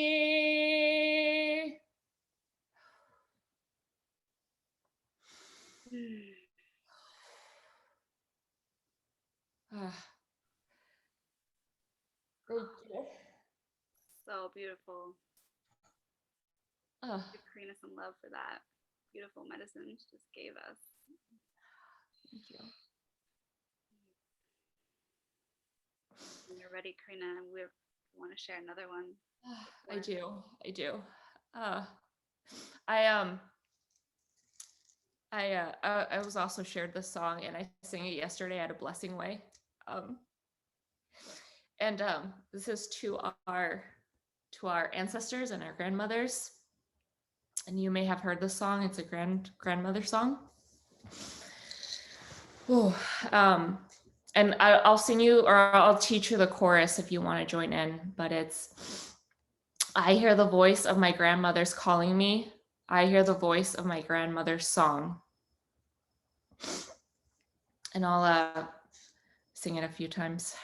Speaker 7: Thank you.
Speaker 2: So beautiful. Give Karina some love for that beautiful medicine she just gave us.
Speaker 7: Thank you.
Speaker 2: When you're ready, Karina, we want to share another one.
Speaker 7: I do. I was also shared this song and I sang it yesterday at a blessing way. This is to our ancestors and our grandmothers. And you may have heard this song. It's a grandmother song. Ooh, and I'll sing you, or I'll teach you the chorus if you want to join in, but it's, I hear the voice of my grandmother's calling me. I hear the voice of my grandmother's song. And I'll sing it a few times.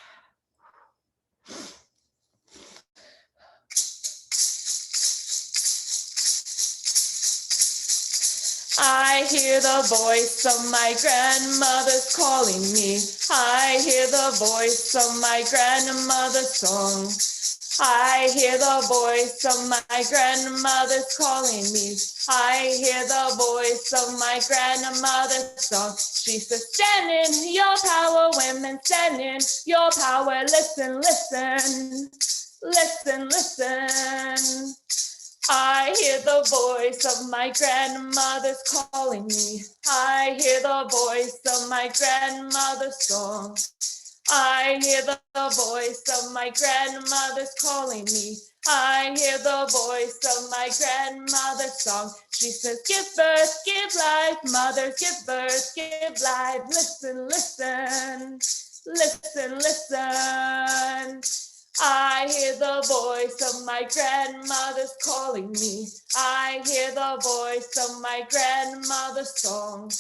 Speaker 7: I hear the voice of my grandmother's calling me. I hear the voice of my grandmother's song. I hear the voice of my grandmother's calling me. I hear the voice of my grandmother's song. She says, stand in your power, women, stand in your power. Listen, listen, listen, listen. I hear the voice of my grandmother's calling me. I hear the voice of my grandmother's song. I hear the voice of my grandmother's calling me. I hear the voice of my grandmother's song. She says, give birth, give life, mothers, give birth, give life. Listen, listen, listen, listen. I hear the voice of my grandmother's calling me. I hear the voice of my grandmother's song.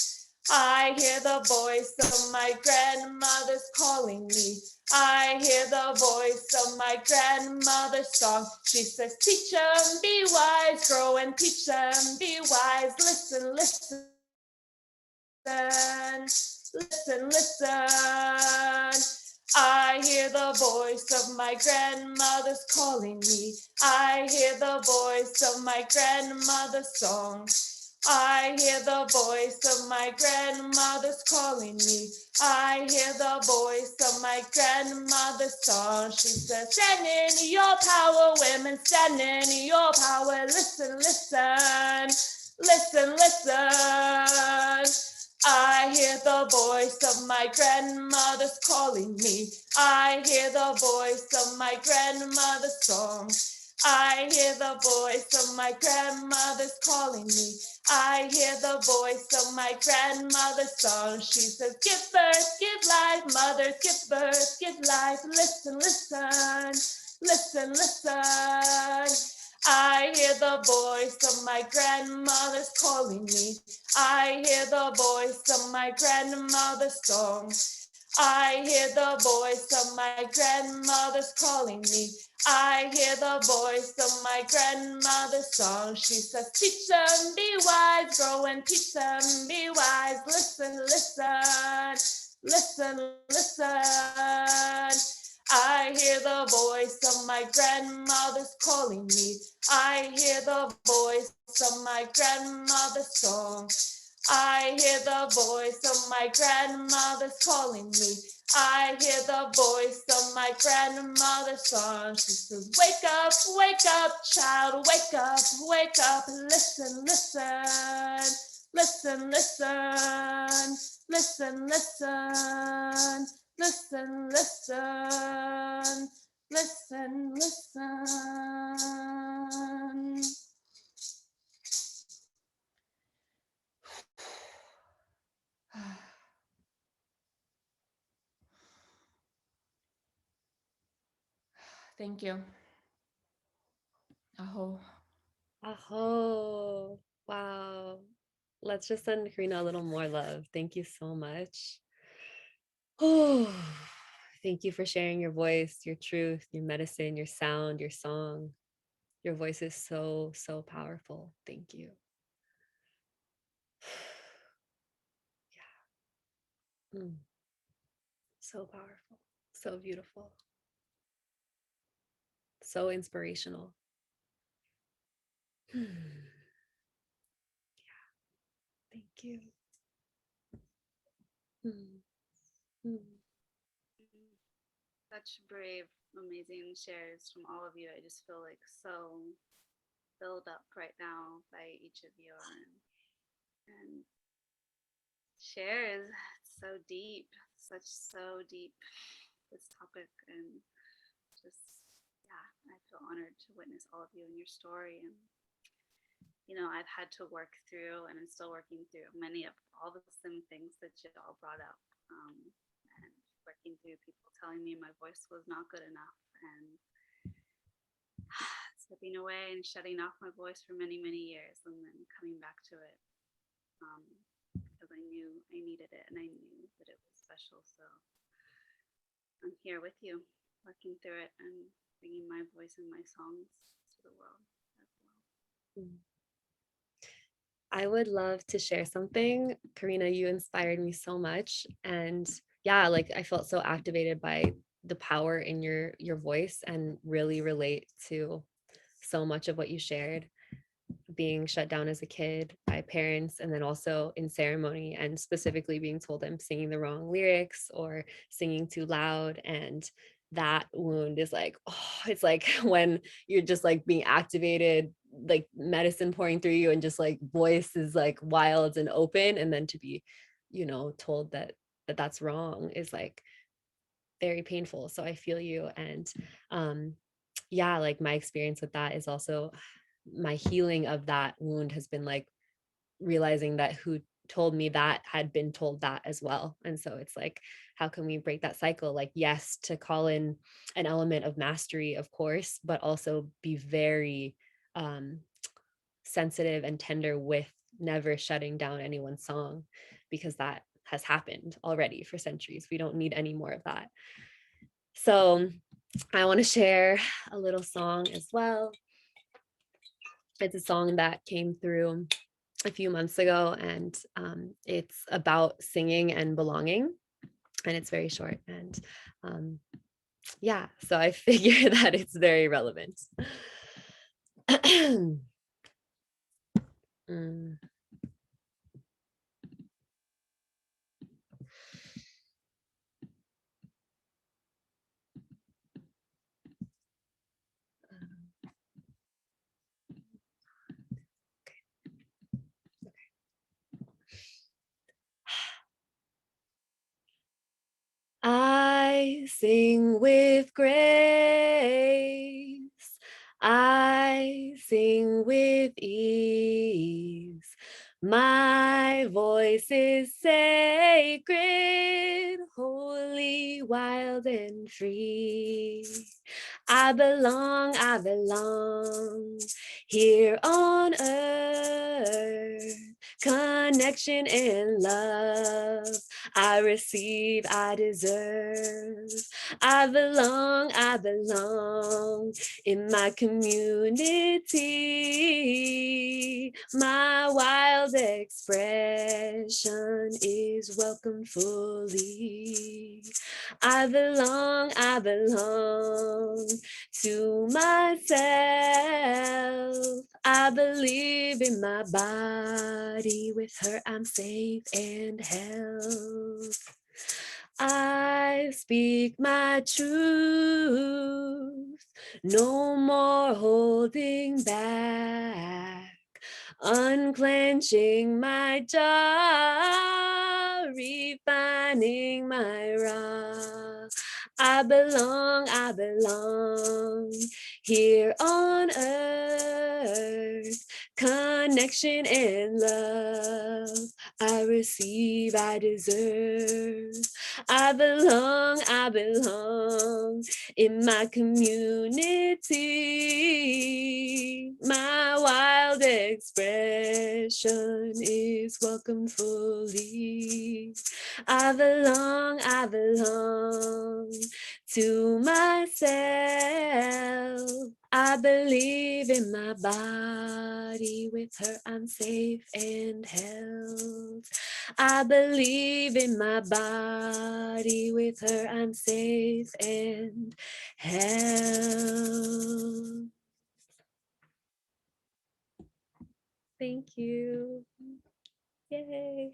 Speaker 7: I hear the voice of my grandmother's calling me. I hear the voice of my grandmother's song. She says, teach them, be wise, grow and teach them, be wise. Listen, listen, listen, listen. I hear the voice of my grandmother's calling me. I hear the voice of my grandmother's song. I hear the voice of my grandmother's calling me. I hear the voice of my grandmother's song. She says, stand in your power, women, stand in your power. Listen, listen, listen, listen. I hear the voice of my grandmother's calling me. I hear the voice of my grandmother's song. I hear the voice of my grandmother's calling me. I hear the voice of my grandmother's song. She says, give birth, give life, mothers, give birth, give life. Listen, listen, listen, listen. I hear the voice of my grandmother's calling me. I hear the voice of my grandmother's song. I hear the voice of my grandmother's calling me. I hear the voice of my grandmother's song. She says, teach them, be wise, grow and teach them, be wise. Listen, listen, listen, listen. I hear the voice of my grandmother's calling me. I hear the voice of my grandmother's song. I hear the voice of my grandmother's calling me. I hear the voice of my grandmother's song. She says, wake up, child, wake up, listen, listen, listen, listen, listen, listen, listen, listen, listen, listen. Thank you. Aho.
Speaker 1: Aho. Wow. Let's just send Karina a little more love. Thank you so much. Oh, thank you for sharing your voice, your truth, your medicine, your sound, your song. Your voice is so, so powerful. Thank you. Yeah. So powerful, so beautiful, so inspirational. Yeah. Thank you.
Speaker 2: Such brave, amazing shares from all of you. I just feel like so filled up right now by each of you, and shares so deep, so deep, this topic, and just, yeah, I feel honored to witness all of you and your story. And I've had to work through, and I'm still working through many of all the same things that you all brought up, and working through people telling me my voice was not good enough, and slipping away and shutting off my voice for many, many years, and then coming back to it, because I knew I needed it, and I knew that it was special. So I'm here with you, working through it and bringing my voice and my songs to the world as well.
Speaker 1: I would love to share something. Karina, you inspired me so much. And yeah, like I felt so activated by the power in your voice, and really relate to so much of what you shared, being shut down as a kid by parents, and then also in ceremony, and specifically being told I'm singing the wrong lyrics or singing too loud. And that wound is like, oh, it's like when you're just like being activated, like medicine pouring through you, and just like voice is like wild and open, and then to be told that that's wrong is like very painful. So I feel you. And yeah, like my experience with that is also my healing of that wound has been like realizing that who told me that had been told that as well. And so it's like, how can we break that cycle? Like, yes, to call in an element of mastery, of course, but also be very sensitive and tender with never shutting down anyone's song, because that has happened already for centuries. We don't need any more of that. So I want to share a little song as well. It's a song that came through a few months ago, and it's about singing and belonging, and it's very short. And yeah, so I figure that it's very relevant. I sing with grace, I sing with ease. My voice is sacred, holy, wild, and free. I belong here on earth. Connection and love I receive, I deserve. I belong in my community. My wild expression is welcomed fully. I belong to myself. I believe in my body. With her, I'm safe and held. I speak my truth. No more holding back. Unclenching my jaw, refining my raw. I belong here on earth. Connection and love, I receive, I deserve. I belong in my community. My wild expression is welcome fully. I belong to myself. I believe in my body. With her, I'm safe and held. I believe in my body. With her, I'm safe and held. Thank you. Yay.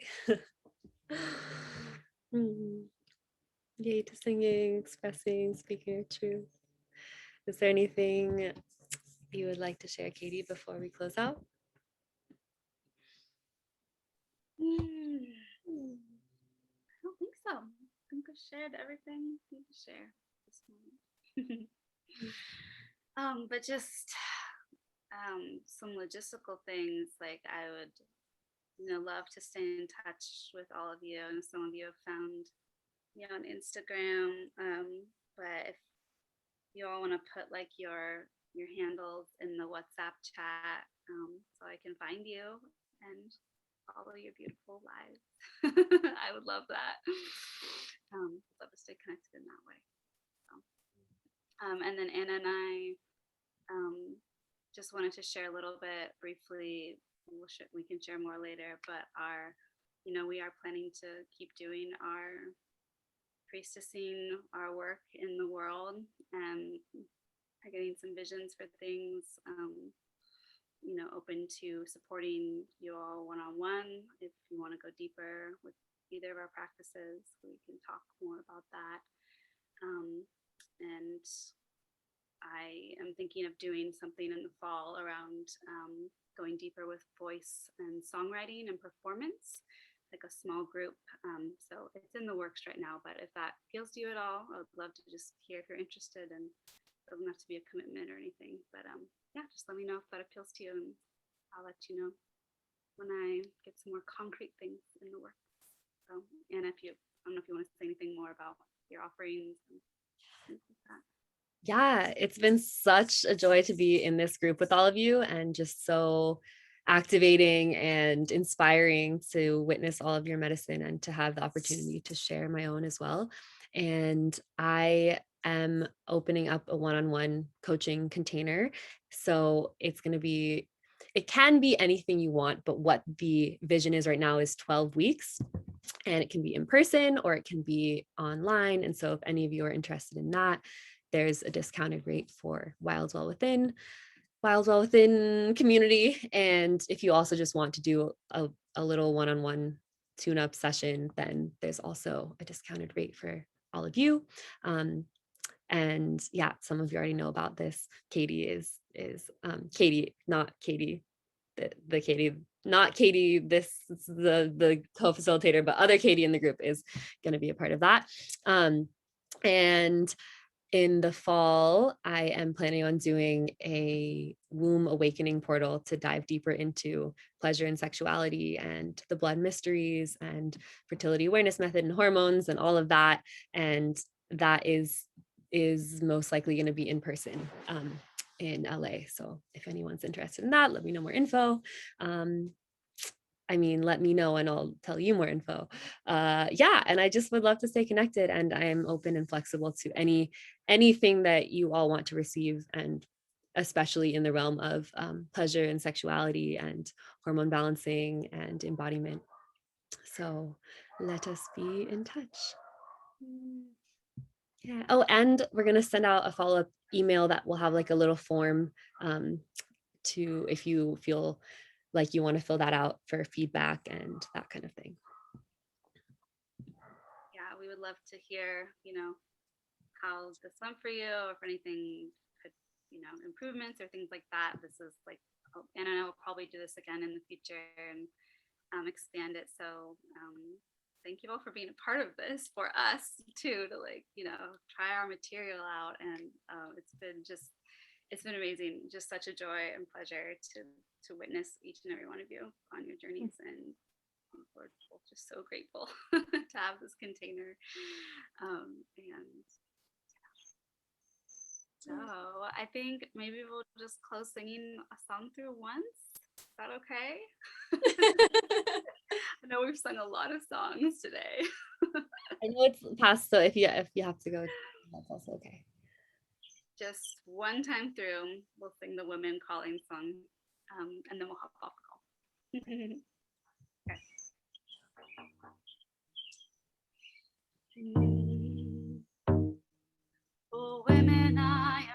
Speaker 1: Yay to singing, expressing, speaking your truth. Is there anything you would like to share, Katie, before we close out?
Speaker 2: I don't think so. I think I've shared everything I need to share this moment. But just some logistical things, like I would love to stay in touch with all of you, and some of you have found me on Instagram, but if you all want to put like your handles in the WhatsApp chat, so I can find you and follow your beautiful lives. I would love that. Love to stay connected in that way. So, and then Anna and I just wanted to share a little bit briefly. We can share more later, but we are planning to keep doing our priestessing our work in the world, and getting some visions for things, open to supporting you all one-on-one. If you want to go deeper with either of our practices, we can talk more about that. And I am thinking of doing something in the fall around going deeper with voice and songwriting and performance, like a small group. So it's in the works right now, but if that feels to you at all, I would love to just hear if you're interested, and it doesn't have to be a commitment or anything, but yeah, just let me know if that appeals to you, and I'll let you know when I get some more concrete things in the works. So, and I don't know if you want to say anything more about your offerings and things like that.
Speaker 1: Yeah, it's been such a joy to be in this group with all of you, and just so activating and inspiring to witness all of your medicine and to have the opportunity to share my own as well. And I am opening up a one-on-one coaching container. So it can be anything you want, but what the vision is right now is 12 weeks. And it can be in person or it can be online. And so if any of you are interested in that, there's a discounted rate for Wild Well Within community. And if you also just want to do a little one-on-one tune-up session, then there's also a discounted rate for all of you. And yeah, some of you already know about this. Katie is Katie, not Katie, the Katie, not Katie, this is the co-facilitator, but other Katie in the group is going to be a part of that. And in the fall, I am planning on doing a womb awakening portal to dive deeper into pleasure and sexuality and the blood mysteries and fertility awareness method and hormones and all of that. And that is most likely going to be in person in LA. So if anyone's interested in that, let me know more info. Let me know and I'll tell you more info. Yeah, and I just would love to stay connected, and I am open and flexible to anything that you all want to receive, and especially in the realm of pleasure and sexuality and hormone balancing and embodiment. So let us be in touch. Yeah. Oh, and we're going to send out a follow-up email that will have like a little form to, if you feel like you want to fill that out for feedback and that kind of thing.
Speaker 2: Yeah, we would love to hear, how this went for you, or if anything could, improvements or things like that. This is like, and I know we'll probably do this again in the future and expand it. So thank you all for being a part of this for us too, to try our material out. And it's been amazing, just such a joy and pleasure to witness each and every one of you on your journeys. And we're just so grateful to have this container. So I think maybe we'll just close singing a song through once. Is that okay? I know we've sung a lot of songs today.
Speaker 1: I know it's past, so if you have to go, that's also okay.
Speaker 2: Just one time through, we'll sing the Women Calling song, and then we'll hop off the call. Oh, women, I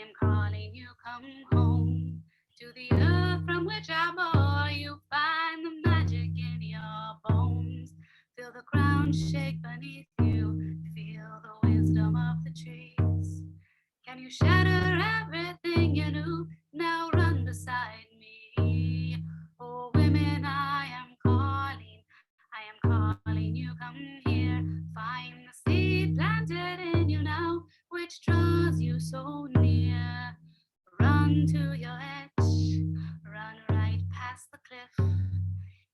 Speaker 2: am calling you, come home to the earth from which I bore you. Find the magic in your bones, feel the ground shake beneath you, feel the wisdom of the trees. Can you shatter everything you knew? Now run beside me. Oh, women, I am calling you, come here. Find the seed planted in you now, which draws you so near. Run to your edge, run right past the cliff.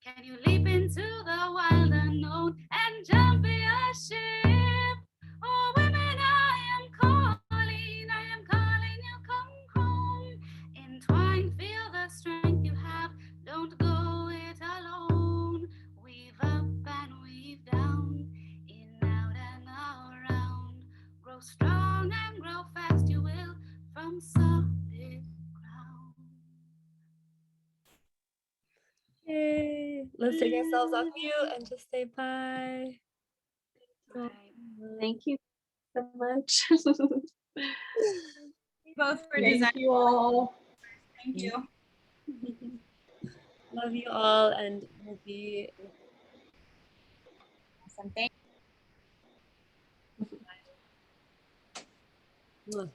Speaker 2: Can you leap into the wild unknown and jump your ship? Oh, women, I am calling you, come home. Entwine, feel the strength you have, don't go it alone. Weave up and weave down, in, out and around. Grow strong and grow fast, you will, from solid ground.
Speaker 1: Yay! Let's take ourselves off mute and just say bye.
Speaker 2: Bye.
Speaker 6: Thank you so much.
Speaker 4: Both for
Speaker 5: Thank
Speaker 4: design.
Speaker 5: you all.
Speaker 4: Thank you.
Speaker 1: Love you all, and we'll be
Speaker 4: Awesome. Thank
Speaker 1: Mwah.